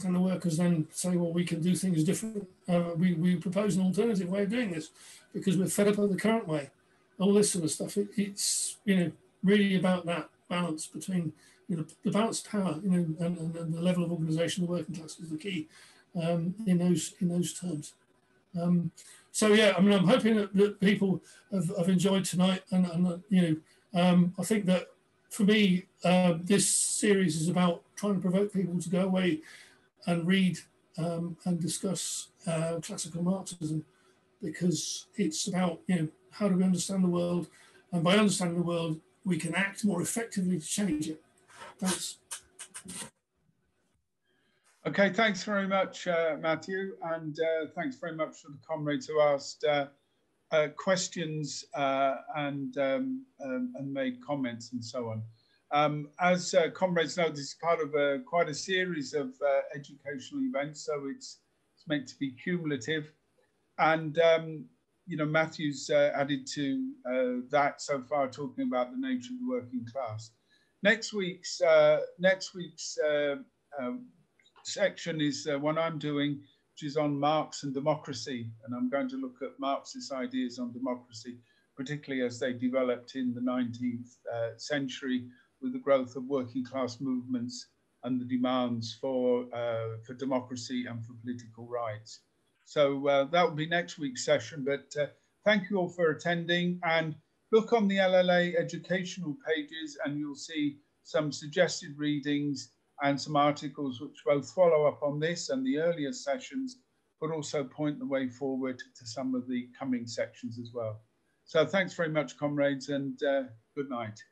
And the workers then say, well, we can do things different. We propose an alternative way of doing this because we're fed up of the current way. All this sort of stuff. It's really about that balance between the balanced power, and the level of organisation of the working class is the key in those terms. I'm hoping that people have enjoyed tonight, and I think that for me, this series is about trying to provoke people to go away and read and discuss classical Marxism, because it's about how do we understand the world, And by understanding the world, we can act more effectively to change it. Thanks. Okay, thanks very much, Matthew, and thanks very much for the comrades who asked questions and made comments and so on. As comrades know, this is part of quite a series of educational events, so it's meant to be cumulative. And you know, Matthew's added to that so far, talking about the nature of the working class. Next week's section is one I'm doing, which is on Marx and democracy. And I'm going to look at Marxist ideas on democracy, particularly as they developed in the 19th century with the growth of working class movements and the demands for democracy and for political rights. So that will be next week's session, but thank you all for attending, and look on the LLA educational pages and you'll see some suggested readings and some articles which both follow up on this and the earlier sessions, but also point the way forward to some of the coming sections as well. So thanks very much, comrades, and good night.